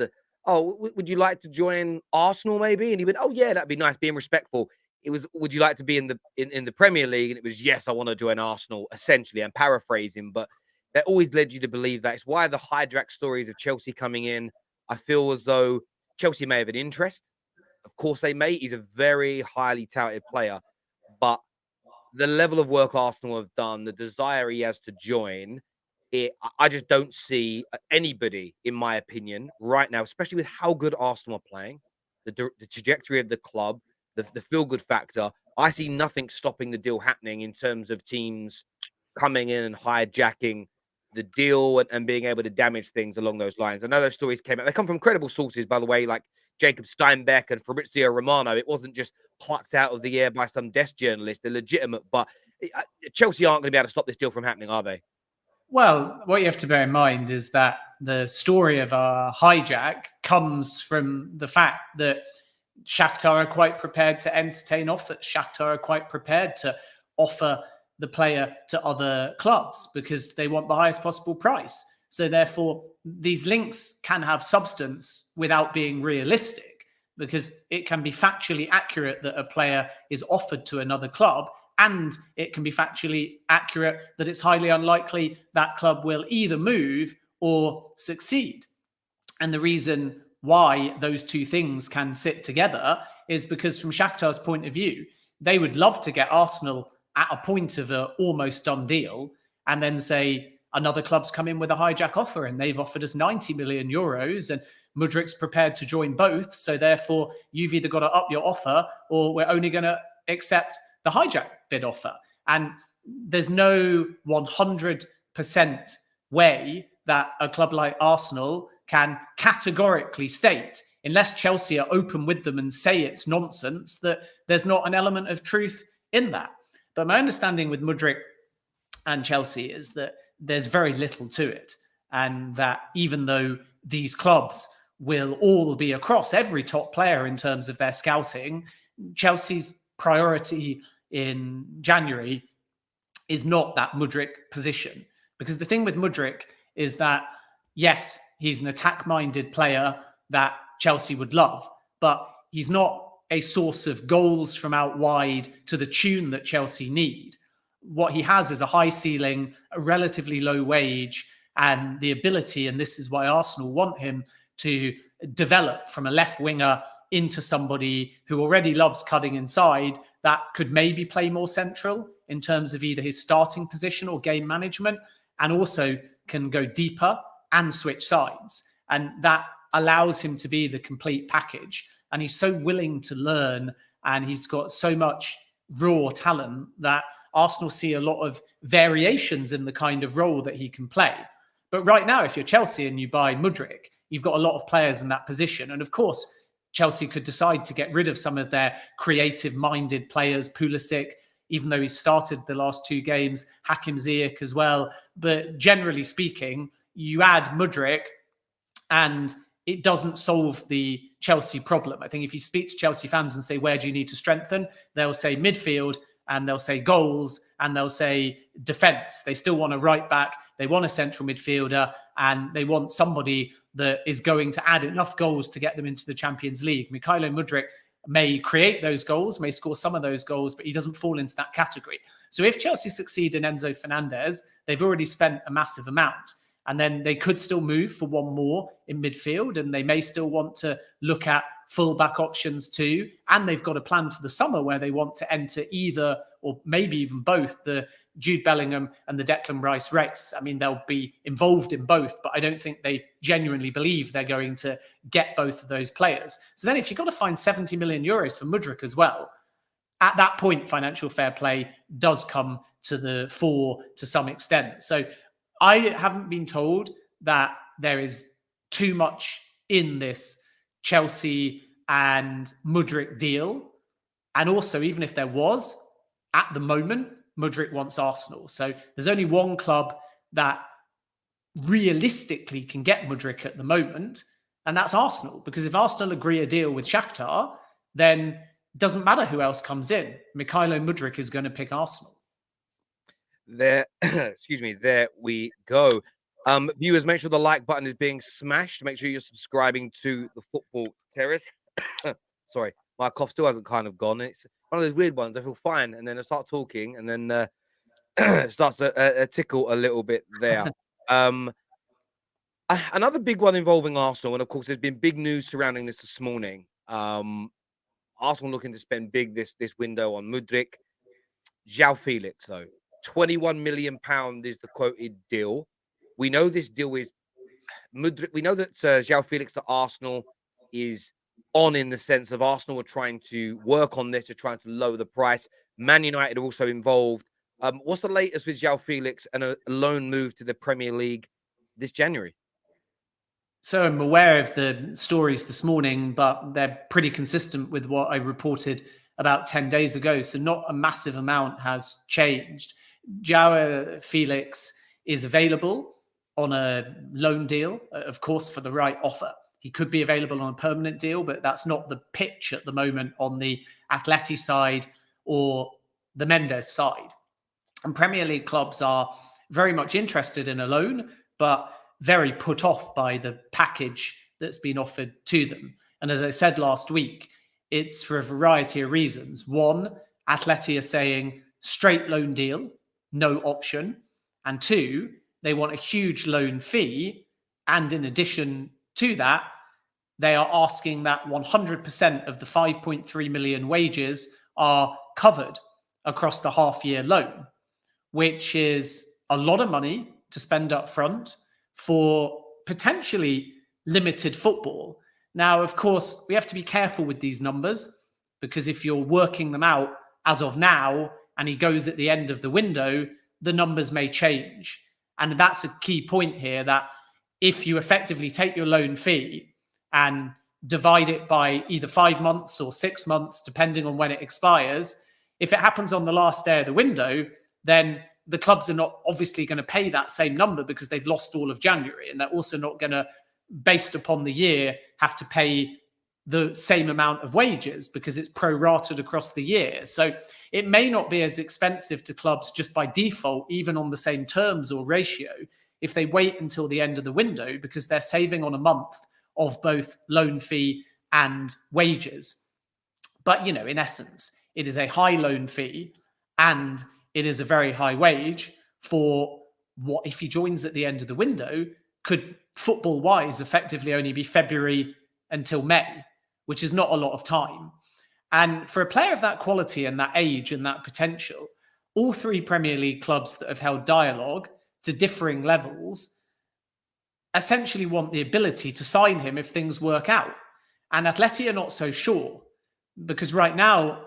would you like to join Arsenal maybe? And he went, oh yeah, that'd be nice, being respectful. It was, would you like to be in the Premier League? And it was, yes, I want to join Arsenal, essentially. I'm paraphrasing, but that always led you to believe that. It's why the hijack stories of Chelsea coming in, I feel as though Chelsea may have an interest. Of course they may. He's a very highly touted player. But the level of work Arsenal have done, the desire he has to join, I just don't see anybody, in my opinion, right now, especially with how good Arsenal are playing, the trajectory of the club, the feel-good factor. I see nothing stopping the deal happening in terms of teams coming in and hijacking the deal and being able to damage things along those lines. I know those stories came out. They come from credible sources, by the way, like Jacob Steinbeck and Fabrizio Romano. It wasn't just plucked out of the air by some desk journalist. They're legitimate, but Chelsea aren't going to be able to stop this deal from happening, are they? Well, what you have to bear in mind is that the story of a hijack comes from the fact that Shakhtar are quite prepared to entertain offers. Shakhtar are quite prepared to offer the player to other clubs because they want the highest possible price. So therefore, these links can have substance without being realistic, because it can be factually accurate that a player is offered to another club, and it can be factually accurate that it's highly unlikely that club will either move or succeed. And the reason why those two things can sit together is because from Shakhtar's point of view, they would love to get Arsenal at a point of an almost done deal and then say another club's come in with a hijack offer and they've offered us 90 million euros and Mudryk's prepared to join both. So therefore, you've either got to up your offer or we're only going to accept the hijack bid offer. And there's no 100% way that a club like Arsenal can categorically state, unless Chelsea are open with them and say it's nonsense, that there's not an element of truth in that. But my understanding with Mudryk and Chelsea is that there's very little to it. And that even though these clubs will all be across every top player in terms of their scouting, Chelsea's priority in January is not that Mudryk position. Because the thing with Mudryk is that, yes, he's an attack-minded player that Chelsea would love, but he's not a source of goals from out wide to the tune that Chelsea need. What he has is a high ceiling, a relatively low wage, and the ability, and this is why Arsenal want him, to develop from a left winger into somebody who already loves cutting inside that could maybe play more central in terms of either his starting position or game management, and also can go deeper and switch sides. And that allows him to be the complete package. And he's so willing to learn, and he's got so much raw talent that Arsenal see a lot of variations in the kind of role that he can play. But right now, if you're Chelsea and you buy Mudryk, you've got a lot of players in that position. And of course, Chelsea could decide to get rid of some of their creative-minded players, Pulisic, even though he started the last two games, Hakim Ziyech as well. But generally speaking, you add Mudryk and it doesn't solve the Chelsea problem. I think if you speak to Chelsea fans and say, where do you need to strengthen? They'll say midfield, and they'll say goals, and they'll say defence. They still want a right back. They want a central midfielder, and they want somebody that is going to add enough goals to get them into the Champions League. Mykhailo Mudryk may create those goals, may score some of those goals, but he doesn't fall into that category. So if Chelsea succeed in Enzo Fernandez, they've already spent a massive amount. And then they could still move for one more in midfield, and they may still want to look at full-back options too. And they've got a plan for the summer where they want to enter either, or maybe even both, the Jude Bellingham and the Declan Rice race. I mean, they'll be involved in both, but I don't think they genuinely believe they're going to get both of those players. So then if you've got to find 70 million euros for Mudryk as well, at that point, financial fair play does come to the fore to some extent. So I haven't been told that there is too much in this Chelsea and Mudryk deal. And also, even if there was, at the moment, Mudryk wants Arsenal. So there's only one club that realistically can get Mudryk at the moment, and that's Arsenal. Because if Arsenal agree a deal with Shakhtar, then it doesn't matter who else comes in. Mykhailo Mudryk is going to pick Arsenal. There, excuse me, there we go. Viewers, make sure the like button is being smashed. Make sure you're subscribing to the Football Terrace. Sorry, my cough still hasn't kind of gone. It's one of those weird ones. I feel fine, and then I start talking, and then it starts to tickle a little bit there. Another big one involving Arsenal, and of course, there's been big news surrounding this morning. Arsenal looking to spend big this window on Mudryk. Joao Felix, though. £21 million is the quoted deal. We know this deal is Mudryk. We know that Joao Felix to Arsenal is on, in the sense of Arsenal are trying to work on this, to trying to lower the price. Man United are also involved. What's the latest with Joao Felix and a loan move to the Premier League this January? So I'm aware of the stories this morning, but they're pretty consistent with what I reported about 10 days ago. So not a massive amount has changed. Joao Felix is available on a loan deal, of course, for the right offer. He could be available on a permanent deal, but that's not the pitch at the moment on the Atleti side or the Mendes side. And Premier League clubs are very much interested in a loan, but very put off by the package that's been offered to them. And as I said last week, it's for a variety of reasons. One, Atleti are saying straight loan deal, no option. And two, they want a huge loan fee. And in addition to that, they are asking that 100% of the 5.3 million wages are covered across the half-year loan, which is a lot of money to spend up front for potentially limited football. Now, of course, we have to be careful with these numbers, because if you're working them out as of now and he goes at the end of the window, the numbers may change. And that's a key point here, that if you effectively take your loan fee and divide it by either 5 months or 6 months, depending on when it expires, if it happens on the last day of the window, then the clubs are not obviously going to pay that same number, because they've lost all of January. And they're also not going to, based upon the year, have to pay the same amount of wages, because it's prorated across the year. So it may not be as expensive to clubs just by default, even on the same terms or ratio, if they wait until the end of the window, because they're saving on a month of both loan fee and wages. But, in essence, it is a high loan fee and it is a very high wage for what, if he joins at the end of the window, could football-wise effectively only be February until May, which is not a lot of time. And for a player of that quality and that age and that potential, all 3 Premier League clubs that have held dialogue to differing levels essentially want the ability to sign him if things work out. And Atleti are not so sure, because right now,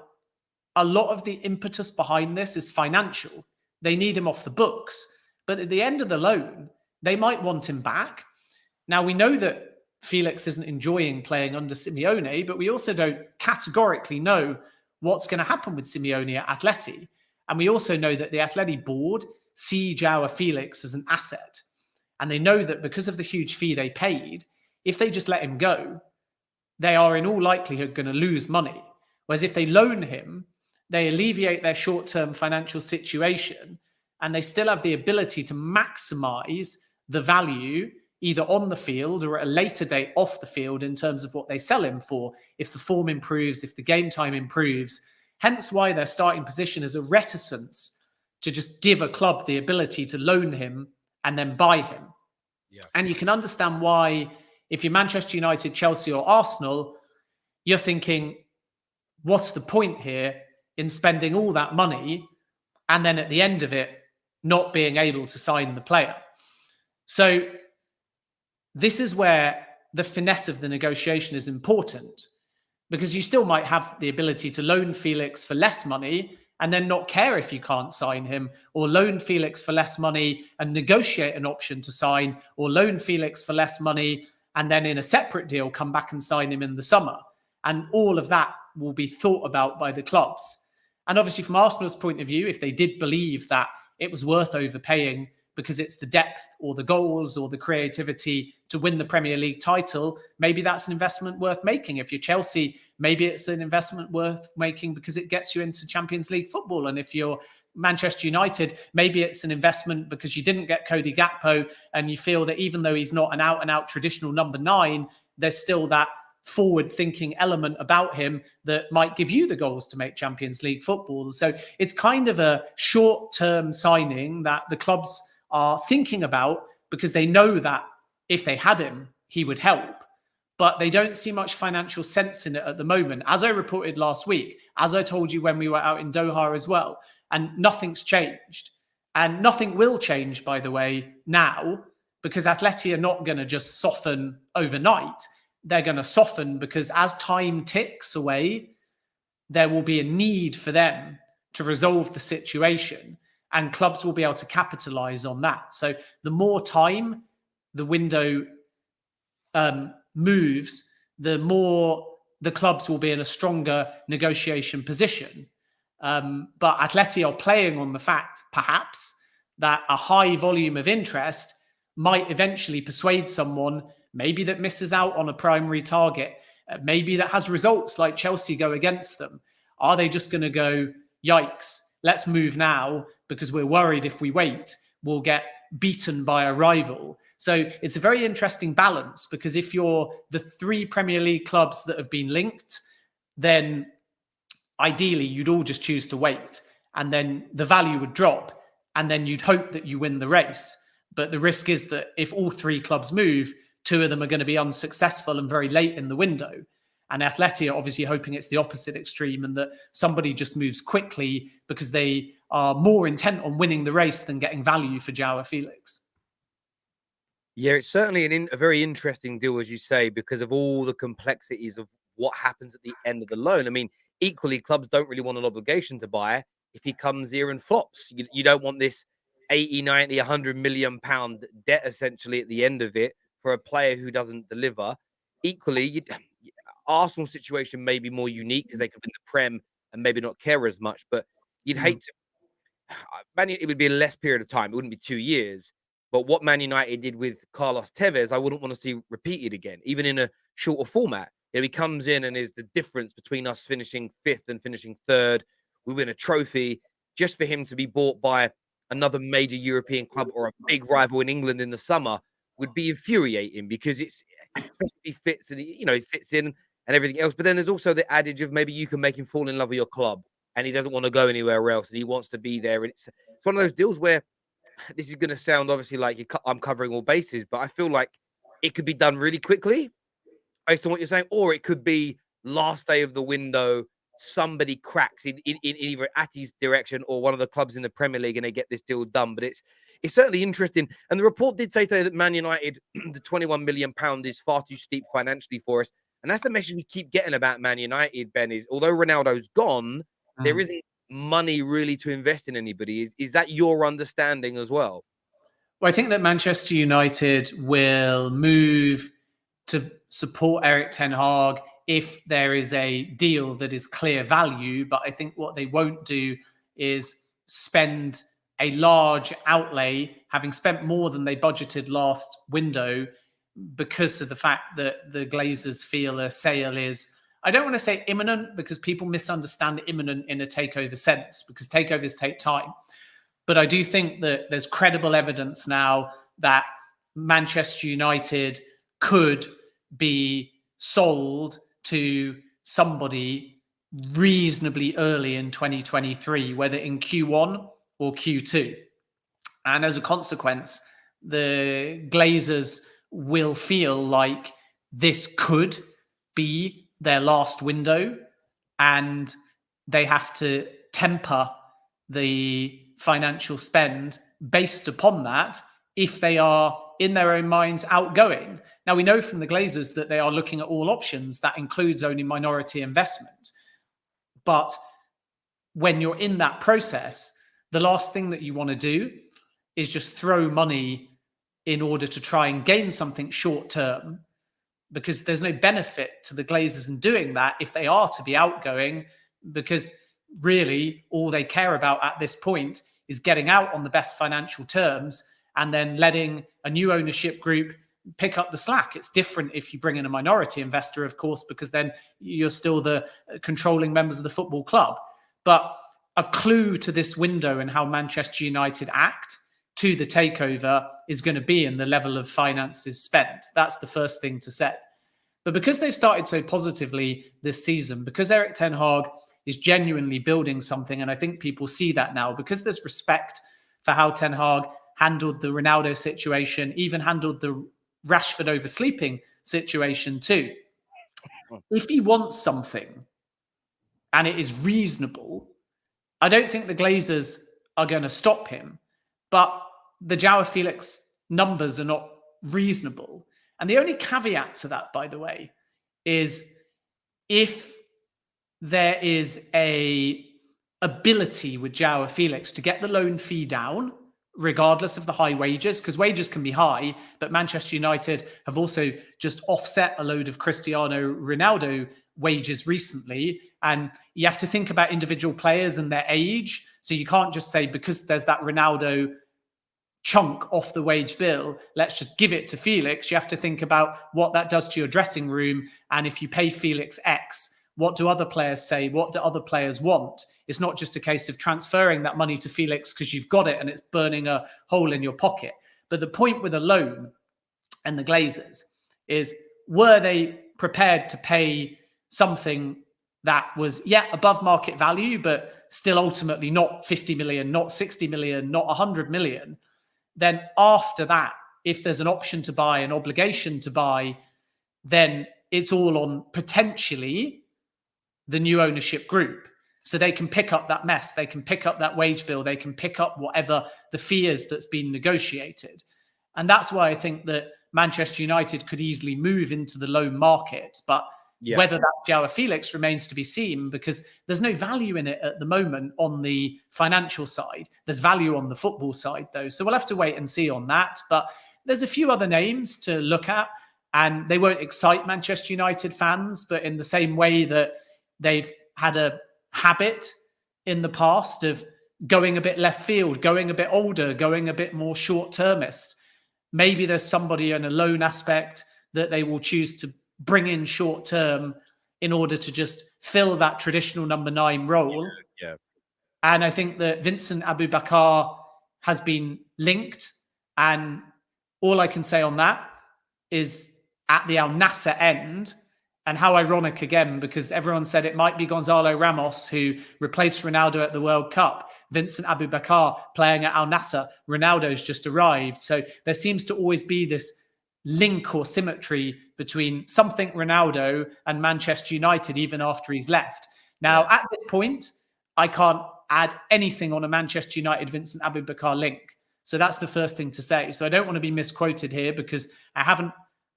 a lot of the impetus behind this is financial. They need him off the books. But at the end of the loan, they might want him back. Now, we know that Felix isn't enjoying playing under Simeone, but we also don't categorically know what's going to happen with Simeone at Atleti. And we also know that the Atleti board see Joao Felix as an asset. And they know that because of the huge fee they paid, if they just let him go, they are in all likelihood going to lose money. Whereas if they loan him, they alleviate their short-term financial situation, and they still have the ability to maximize the value either on the field or at a later date off the field in terms of what they sell him for, if the form improves, if the game time improves. Hence why their starting position is a reticence to just give a club the ability to loan him and then buy him. Yeah. And you can understand why, if you're Manchester United, Chelsea or Arsenal, you're thinking, what's the point here in spending all that money and then at the end of it not being able to sign the player? So this is where the finesse of the negotiation is important, because you still might have the ability to loan Felix for less money and then not care if you can't sign him, or loan Felix for less money and negotiate an option to sign, or loan Felix for less money and then in a separate deal come back and sign him in the summer. And all of that will be thought about by the clubs. And obviously from Arsenal's point of view, if they did believe that it was worth overpaying because it's the depth or the goals or the creativity to win the Premier League title, maybe that's an investment worth making. If you're Chelsea, maybe it's an investment worth making because it gets you into Champions League football. And if you're Manchester United, maybe it's an investment because you didn't get Cody Gakpo and you feel that even though he's not an out-and-out traditional number 9, there's still that forward-thinking element about him that might give you the goals to make Champions League football. So it's kind of a short-term signing that the clubs are thinking about, because they know that if they had him, he would help. But they don't see much financial sense in it at the moment. As I reported last week, as I told you when we were out in Doha as well, and nothing's changed. And nothing will change, by the way, now, because Atleti are not going to just soften overnight. They're going to soften because as time ticks away, there will be a need for them to resolve the situation, and clubs will be able to capitalize on that. So the more time the window moves, the more the clubs will be in a stronger negotiation position. But Atleti are playing on the fact, perhaps, that a high volume of interest might eventually persuade someone, maybe that misses out on a primary target, maybe that has results like Chelsea go against them. Are they just going to go, yikes, let's move now because we're worried if we wait, we'll get beaten by a rival? So it's a very interesting balance, because if you're the 3 Premier League clubs that have been linked, then ideally you'd all just choose to wait, and then the value would drop, and then you'd hope that you win the race. But the risk is that if all 3 clubs move, 2 of them are going to be unsuccessful and very late in the window. And Atleti are obviously hoping it's the opposite extreme, and that somebody just moves quickly because they are more intent on winning the race than getting value for Joao Felix. Yeah, it's certainly a very interesting deal, as you say, because of all the complexities of what happens at the end of the loan. I mean, equally, clubs don't really want an obligation to buy if he comes here and flops. You don't want this 80, 90, 100 million pound debt essentially at the end of it for a player who doesn't deliver. Equally, Arsenal's situation may be more unique because they could win the Prem and maybe not care as much, but you'd hate to. It would be a less period of time. It wouldn't be 2 years. But what Man United did with Carlos Tevez, I wouldn't want to see repeated again, even in a shorter format. He comes in and is the difference between us finishing 5th and finishing 3rd. We win a trophy. Just for him to be bought by another major European club or a big rival in England in the summer would be infuriating, because he fits and he fits in and everything else. But then there's also the adage of maybe you can make him fall in love with your club, and he doesn't want to go anywhere else, and he wants to be there. And it's one of those deals where, this is going to sound obviously like I'm covering all bases, but I feel like it could be done really quickly based on what you're saying, or it could be last day of the window, somebody cracks in either Ati's direction or one of the clubs in the Premier League, and they get this deal done. But it's certainly interesting. And the report did say today that Man United, the £21 million is far too steep financially for us. And that's the message we keep getting about Man United, Ben, is although Ronaldo's gone, there isn't money really to invest in anybody. Is that your understanding as well? Well, I think that Manchester United will move to support Eric Ten Hag if there is a deal that is clear value. But I think what they won't do is spend a large outlay, having spent more than they budgeted last window, because of the fact that the Glazers feel a sale is, I don't want to say imminent, because people misunderstand imminent in a takeover sense, because takeovers take time. But I do think that there's credible evidence now that Manchester United could be sold to somebody reasonably early in 2023, whether in Q1 or Q2. And as a consequence, the Glazers will feel like this could be their last window, and they have to temper the financial spend based upon that if they are, in their own minds, outgoing. Now, we know from the Glazers that they are looking at all options. That includes owning minority investment. But when you're in that process, the last thing that you want to do is just throw money in order to try and gain something short term, because there's no benefit to the Glazers in doing that if they are to be outgoing, because really all they care about at this point is getting out on the best financial terms and then letting a new ownership group pick up the slack. It's different if you bring in a minority investor, of course, because then you're still the controlling members of the football club. But a clue to this window and how Manchester United act to the takeover is going to be in the level of finances spent. That's the first thing to say. But because they've started so positively this season, because Eric Ten Hag is genuinely building something, and I think people see that now, because there's respect for how Ten Hag handled the Ronaldo situation, even handled the Rashford oversleeping situation too. If he wants something and it is reasonable, I don't think the Glazers are going to stop him. But the Joao Felix numbers are not reasonable. And the only caveat to that, by the way, is if there is a ability with Joao Felix to get the loan fee down, regardless of the high wages, because wages can be high, but Manchester United have also just offset a load of Cristiano Ronaldo wages recently. And you have to think about individual players and their age. So you can't just say, because there's that Ronaldo chunk off the wage bill, let's just give it to Felix. You have to think about what that does to your dressing room. And if you pay Felix X, what do other players say? What do other players want? It's not just a case of transferring that money to Felix because you've got it and it's burning a hole in your pocket. But the point with a loan and the Glazers is, were they prepared to pay something that was, above market value, but still ultimately not 50 million, not 60 million, not 100 million? Then after that, if there's an option to buy, an obligation to buy, then it's all on potentially the new ownership group. So they can pick up that mess, they can pick up that wage bill, they can pick up whatever the fee is that's been negotiated. And that's why I think that Manchester United could easily move into the loan market. But whether that Joao Felix remains to be seen, because there's no value in it at the moment on the financial side. There's value on the football side, though. So we'll have to wait and see on that. But there's a few other names to look at, and they won't excite Manchester United fans, but in the same way that they've had a habit in the past of going a bit left field, going a bit older, going a bit more short-termist. Maybe there's somebody in a loan aspect that they will choose to bring in short-term in order to just fill that traditional number 9 role. Yeah. And I think that Vincent Aboubakar has been linked. And all I can say on that is at the Al Nassr end, and how ironic again, because everyone said it might be Gonzalo Ramos who replaced Ronaldo at the World Cup. Vincent Aboubakar playing at Al Nassr. Ronaldo's just arrived. So there seems to always be this link or symmetry between something Ronaldo and Manchester United, even after he's left. Now, at this point, I can't add anything on a Manchester United Vincent Aboubakar link. So that's the first thing to say. So I don't want to be misquoted here, because I haven't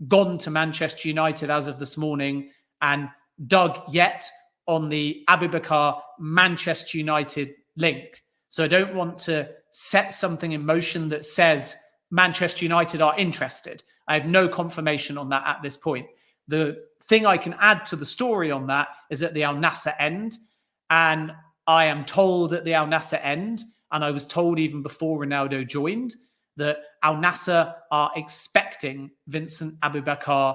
gone to Manchester United as of this morning and dug yet on the Aboubakar Manchester United link. So I don't want to set something in motion that says Manchester United are interested. I have no confirmation on that at this point. The thing I can add to the story on that is at the Al Nassr end. And I am told at the Al Nassr end, and I was told even before Ronaldo joined, that Al Nassr are expecting Vincent Aboubakar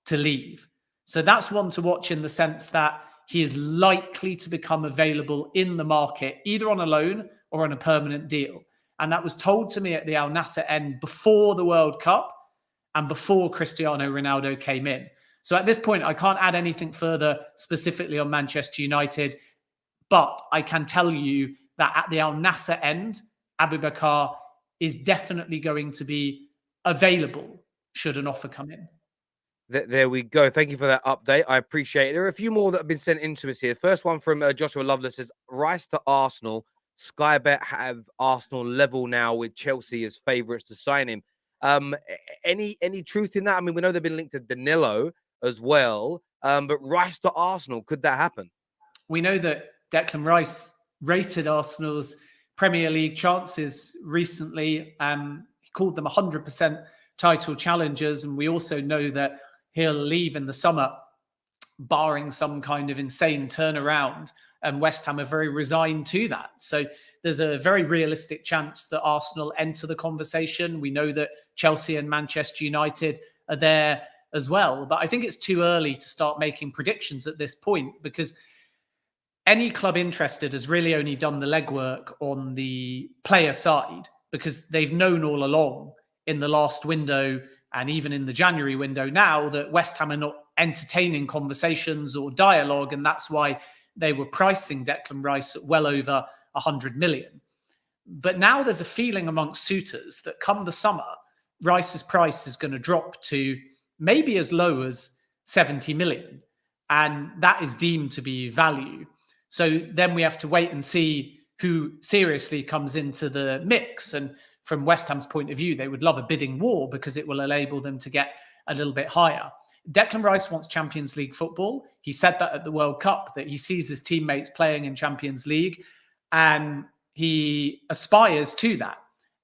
to leave. So that's one to watch, in the sense that he is likely to become available in the market, either on a loan or on a permanent deal. And that was told to me at the Al Nassr end before the World Cup and before Cristiano Ronaldo came in. So at this point, I can't add anything further specifically on Manchester United, but I can tell you that at the Al Nassr end, Aboubakar is definitely going to be available should an offer come in. There we go. Thank you for that update. I appreciate it. There are a few more that have been sent in to us here. First one from Joshua Lovelace says, Rice to Arsenal. Sky Bet have Arsenal level now with Chelsea as favourites to sign him. Any truth in that? I mean, we know they've been linked to Danilo as well, but Rice to Arsenal, could that happen? We know that Declan Rice rated Arsenal's Premier League chances recently. He called them 100% title challengers. And we also know that he'll leave in the summer, barring some kind of insane turnaround. And West Ham are very resigned to that. So there's a very realistic chance that Arsenal enter the conversation. We know that Chelsea and Manchester United are there as well. But I think it's too early to start making predictions at this point, because any club interested has really only done the legwork on the player side, because they've known all along in the last window and even in the January window now that West Ham are not entertaining conversations or dialogue. And that's why they were pricing Declan Rice at well over 100 million. But now there's a feeling amongst suitors that come the summer, Rice's price is going to drop to maybe as low as 70 million. And that is deemed to be value. So then we have to wait and see who seriously comes into the mix. And from West Ham's point of view, they would love a bidding war, because it will enable them to get a little bit higher. Declan Rice wants Champions League football. He said that at the World Cup, that he sees his teammates playing in Champions League and he aspires to that.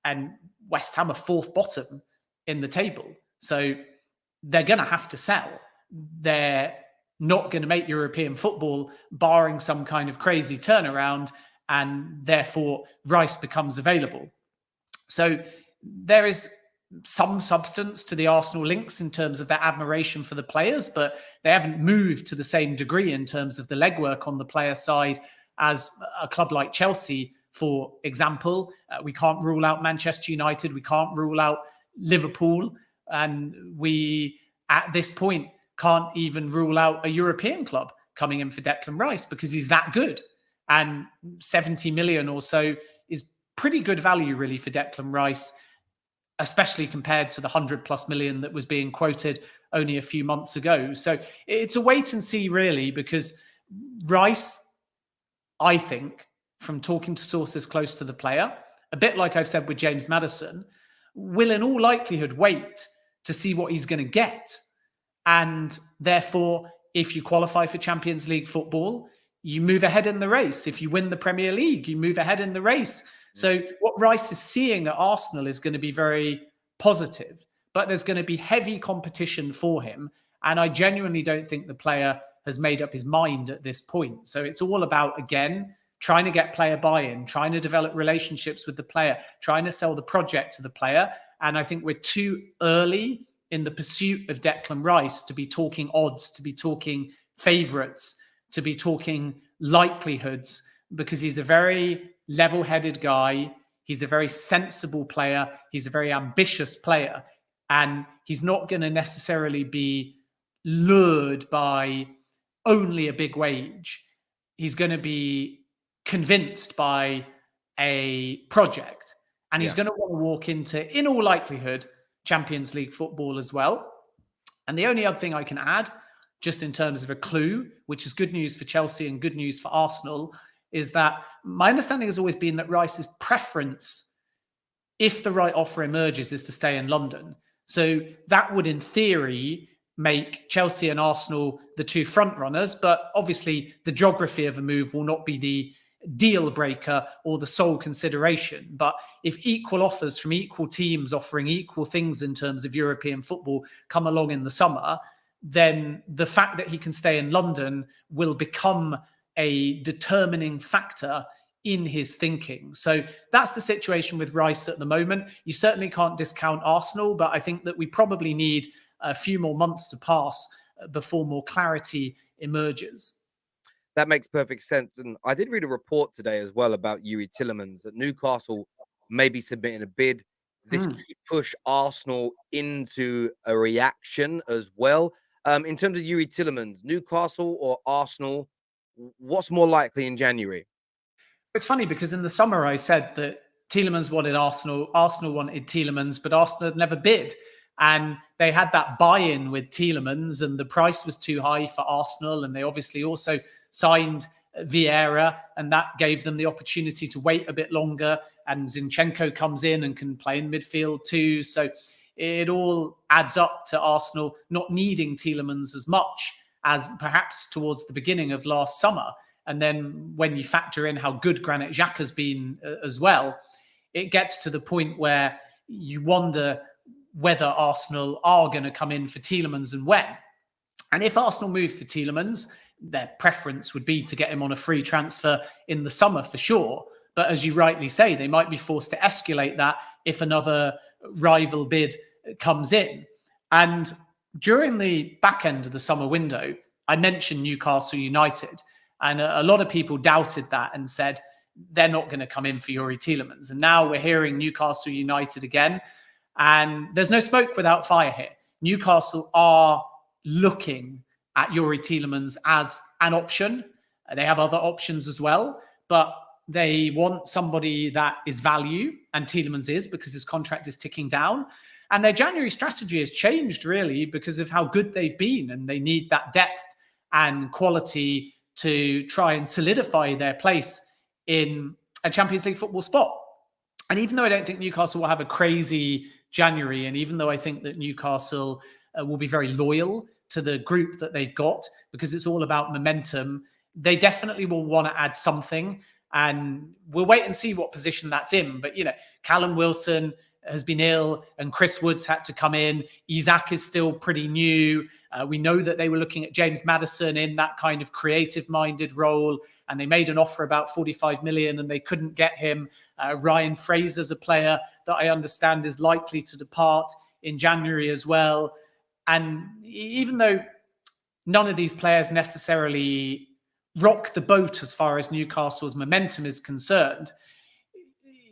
And West Ham are fourth bottom in the table. So they're going to have to sell. They're not going to make European football, barring some kind of crazy turnaround, and therefore Rice becomes available. So there is some substance to the Arsenal links in terms of their admiration for the players, but they haven't moved to the same degree in terms of the legwork on the player side as a club like Chelsea, for example. We can't rule out Manchester United. We can't rule out Liverpool. And we, at this point, can't even rule out a European club coming in for Declan Rice because he's that good. And 70 million or so is pretty good value, really, for Declan Rice, especially compared to the 100+ million that was being quoted only a few months ago. So it's a wait and see, really, because Rice, I think, from talking to sources close to the player, a bit like I've said with James Maddison, will in all likelihood wait to see what he's going to get. And therefore, if you qualify for Champions League football, you move ahead in the race. If you win the Premier League, you move ahead in the race. So what Rice is seeing at Arsenal is going to be very positive, but there's going to be heavy competition for him. And I genuinely don't think the player has made up his mind at this point. So it's all about, again, trying to get player buy-in, trying to develop relationships with the player, trying to sell the project to the player. And I think we're too early in the pursuit of Declan Rice to be talking odds, to be talking favourites, to be talking likelihoods, because he's a very level-headed guy. He's a very sensible player. He's a very ambitious player. And he's not going to necessarily be lured by only a big wage. He's going to be convinced by a project. And he's going to want to walk into, in all likelihood, Champions League football as well. And the only other thing I can add, just in terms of a clue, which is good news for Chelsea and good news for Arsenal, is that my understanding has always been that Rice's preference, if the right offer emerges, is to stay in London. So that would, in theory, make Chelsea and Arsenal the two front runners. But obviously, the geography of a move will not be the deal breaker or the sole consideration. But if equal offers from equal teams offering equal things in terms of European football come along in the summer, then the fact that he can stay in London will become a determining factor in his thinking. So that's the situation with Rice at the moment. You certainly can't discount Arsenal, but I think that we probably need a few more months to pass before more clarity emerges. That makes perfect sense. And I did read a report today as well about Youri Tielemans that Newcastle may be submitting a bid. This could push Arsenal into a reaction as well. In terms of Youri Tielemans, Newcastle or Arsenal, what's more likely in January? It's funny because in the summer I said that Tielemans wanted Arsenal, Arsenal wanted Tielemans, but Arsenal had never bid. And they had that buy-in with Tielemans and the price was too high for Arsenal. And they obviously also signed Vieira, and that gave them the opportunity to wait a bit longer. And Zinchenko comes in and can play in midfield too. So it all adds up to Arsenal not needing Tielemans as much as perhaps towards the beginning of last summer. And then when you factor in how good Granit Xhaka has been as well, it gets to the point where you wonder whether Arsenal are going to come in for Tielemans and when. And if Arsenal move for Tielemans, their preference would be to get him on a free transfer in the summer for sure. But as you rightly say, they might be forced to escalate that if another rival bid comes in. And during the back end of the summer window, I mentioned Newcastle United. And a lot of people doubted that and said they're not going to come in for Youri Tielemans. And now we're hearing Newcastle United again. And there's no smoke without fire here. Newcastle are looking at Youri Tielemans as an option. They have other options as well, but they want somebody that is value, and Tielemans is, because his contract is ticking down. And their January strategy has changed really because of how good they've been, and they need that depth and quality to try and solidify their place in a Champions League football spot. And even though I don't think Newcastle will have a crazy January, and even though I think that Newcastle will be very loyal to the group that they've got, because it's all about momentum, they definitely will want to add something. And we'll wait and see what position that's in. But, you know, Callum Wilson has been ill and Chris Wood's had to come in. Isaac is still pretty new. We know that they were looking at James Maddison in that kind of creative-minded role, and they made an offer about 45 million and they couldn't get him. Ryan Fraser's a player that I understand is likely to depart in January as well. And even though none of these players necessarily rock the boat as far as Newcastle's momentum is concerned,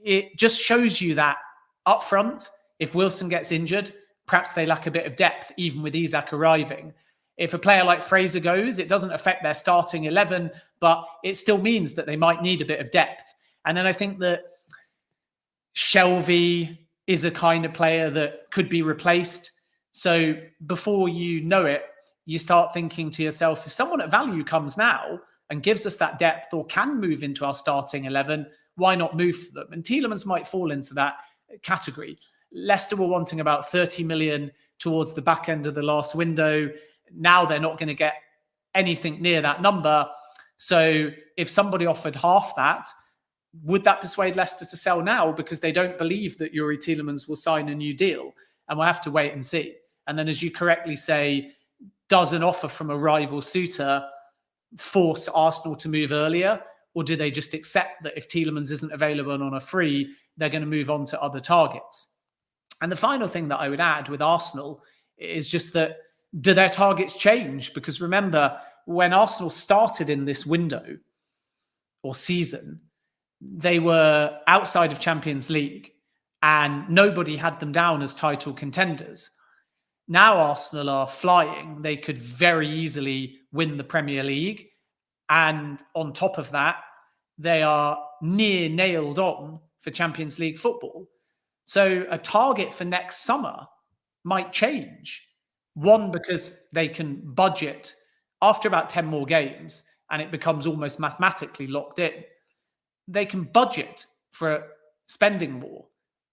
it just shows you that up front, if Wilson gets injured, perhaps they lack a bit of depth, even with Isak arriving. If a player like Fraser goes, it doesn't affect their starting 11, but it still means that they might need a bit of depth. And then I think that Shelvey is a kind of player that could be replaced. So before you know it, you start thinking to yourself, if someone at value comes now and gives us that depth or can move into our starting 11, why not move for them? And Tielemans might fall into that category. Leicester were wanting about 30 million towards the back end of the last window. Now they're not going to get anything near that number. So if somebody offered half that, would that persuade Leicester to sell now because they don't believe that Youri Tielemans will sign a new deal? And we'll have to wait and see. And then, as you correctly say, does an offer from a rival suitor force Arsenal to move earlier? Or do they just accept that if Tielemans isn't available on a free, they're going to move on to other targets? And the final thing that I would add with Arsenal is just that, do their targets change? Because remember, when Arsenal started in this window or season, they were outside of Champions League and nobody had them down as title contenders. Now Arsenal are flying. They could very easily win the Premier League. And on top of that, they are near nailed on for Champions League football. So a target for next summer might change. One, because they can budget after about 10 more games and it becomes almost mathematically locked in. They can budget for spending more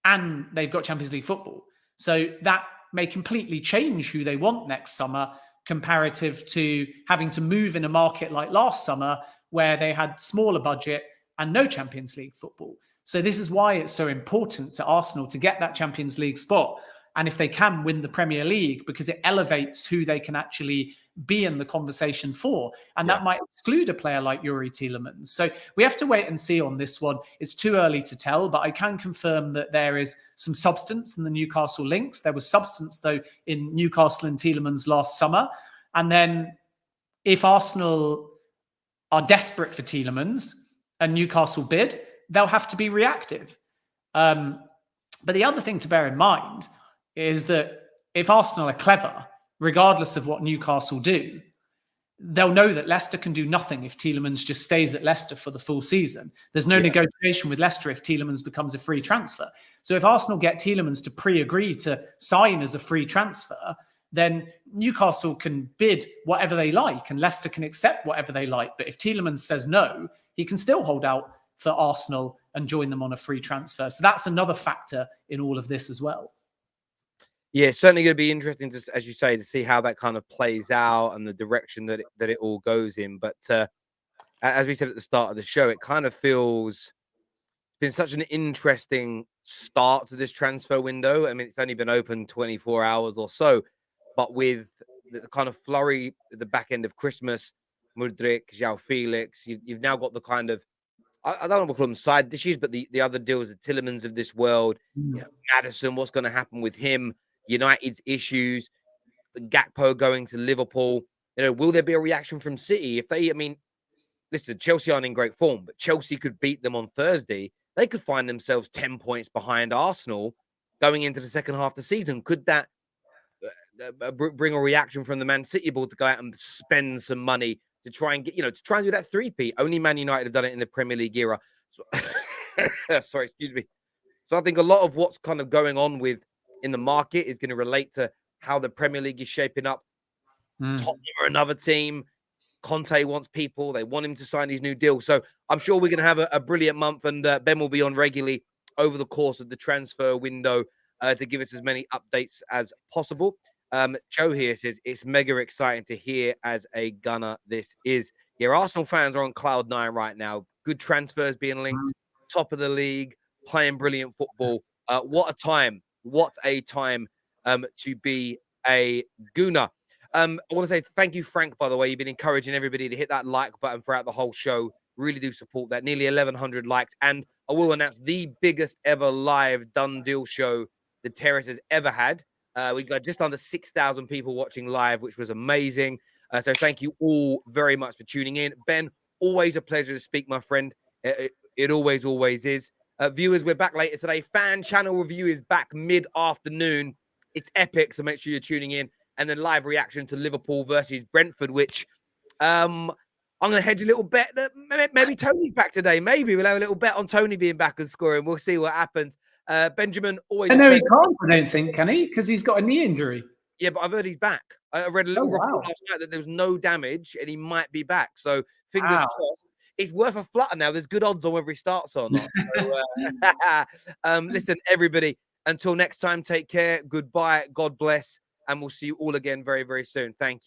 and they've got Champions League football. So that may completely change who they want next summer comparative to having to move in a market like last summer where they had smaller budget and no Champions League football. So this is why it's so important to Arsenal to get that Champions League spot. And if they can win the Premier League, because it elevates who they can actually be in the conversation for. And that might exclude a player like Youri Tielemans. So we have to wait and see on this one. It's too early to tell, but I can confirm that there is some substance in the Newcastle links. There was substance, though, in Newcastle and Tielemans last summer. And then if Arsenal are desperate for Tielemans and Newcastle bid, they'll have to be reactive. But the other thing to bear in mind is that if Arsenal are clever, regardless of what Newcastle do, they'll know that Leicester can do nothing if Tielemans just stays at Leicester for the full season. There's no negotiation with Leicester if Tielemans becomes a free transfer. So if Arsenal get Tielemans to pre-agree to sign as a free transfer, then Newcastle can bid whatever they like and Leicester can accept whatever they like. But if Tielemans says no, he can still hold out for Arsenal and join them on a free transfer. So that's another factor in all of this as well. Yeah, it's certainly going to be interesting, to, as you say, to see how that kind of plays out and the direction that it all goes in. But as we said at the start of the show, it kind of feels been such an interesting start to this transfer window. I mean, it's only been open 24 hours or so, but with the kind of flurry at the back end of Christmas, Mudryk, Joao Felix, you've now got the kind of, I don't want to call them side dishes, but the other deals, the Tielemans of this world, you know, Maddison, what's going to happen with him? United's issues, Gakpo going to Liverpool. You know, will there be a reaction from City? If they, I mean, listen, Chelsea aren't in great form, but Chelsea could beat them on Thursday. They could find themselves 10 points behind Arsenal going into the second half of the season. Could that bring a reaction from the Man City board to go out and spend some money to try and get, you know, to try and do that 3P? Only Man United have done it in the Premier League era. So, sorry, excuse me. So I think a lot of what's kind of going on in the market is going to relate to how the Premier League is shaping up. Tottenham are another team. Conte wants people. They want him to sign his new deal. So I'm sure we're going to have a brilliant month, and Ben will be on regularly over the course of the transfer window to give us as many updates as possible. Joe here says, it's mega exciting to hear as a Gunner this is. Yeah, Arsenal fans are on cloud 9 right now. Good transfers being linked, top of the league, playing brilliant football. What a time. What a time to be a Gooner. I want to say thank you, Frank, by the way. You've been encouraging everybody to hit that like button throughout the whole show. Really do support that. Nearly 1,100 likes. And I will announce the biggest ever live done deal show the Terrace has ever had. We got just under 6,000 people watching live, which was amazing. So thank you all very much for tuning in. Ben, always a pleasure to speak, my friend. It always is. Viewers, we're back later today. Fan channel review is back mid-afternoon. It's epic. So make sure you're tuning in. And then live reaction to Liverpool versus Brentford, which I'm going to hedge a little bet that maybe Tony's back today. Maybe we'll have a little bet on Tony being back and scoring. We'll see what happens. Benjamin, always. No, he can't. I don't think, can he? Because he's got a knee injury. Yeah, but I've heard he's back. I read a little report last night that there was no damage and he might be back. So fingers crossed. It's worth a flutter now. There's good odds on whether he starts or not. So, listen, everybody, until next time, take care. Goodbye. God bless. And we'll see you all again very, very soon. Thank you.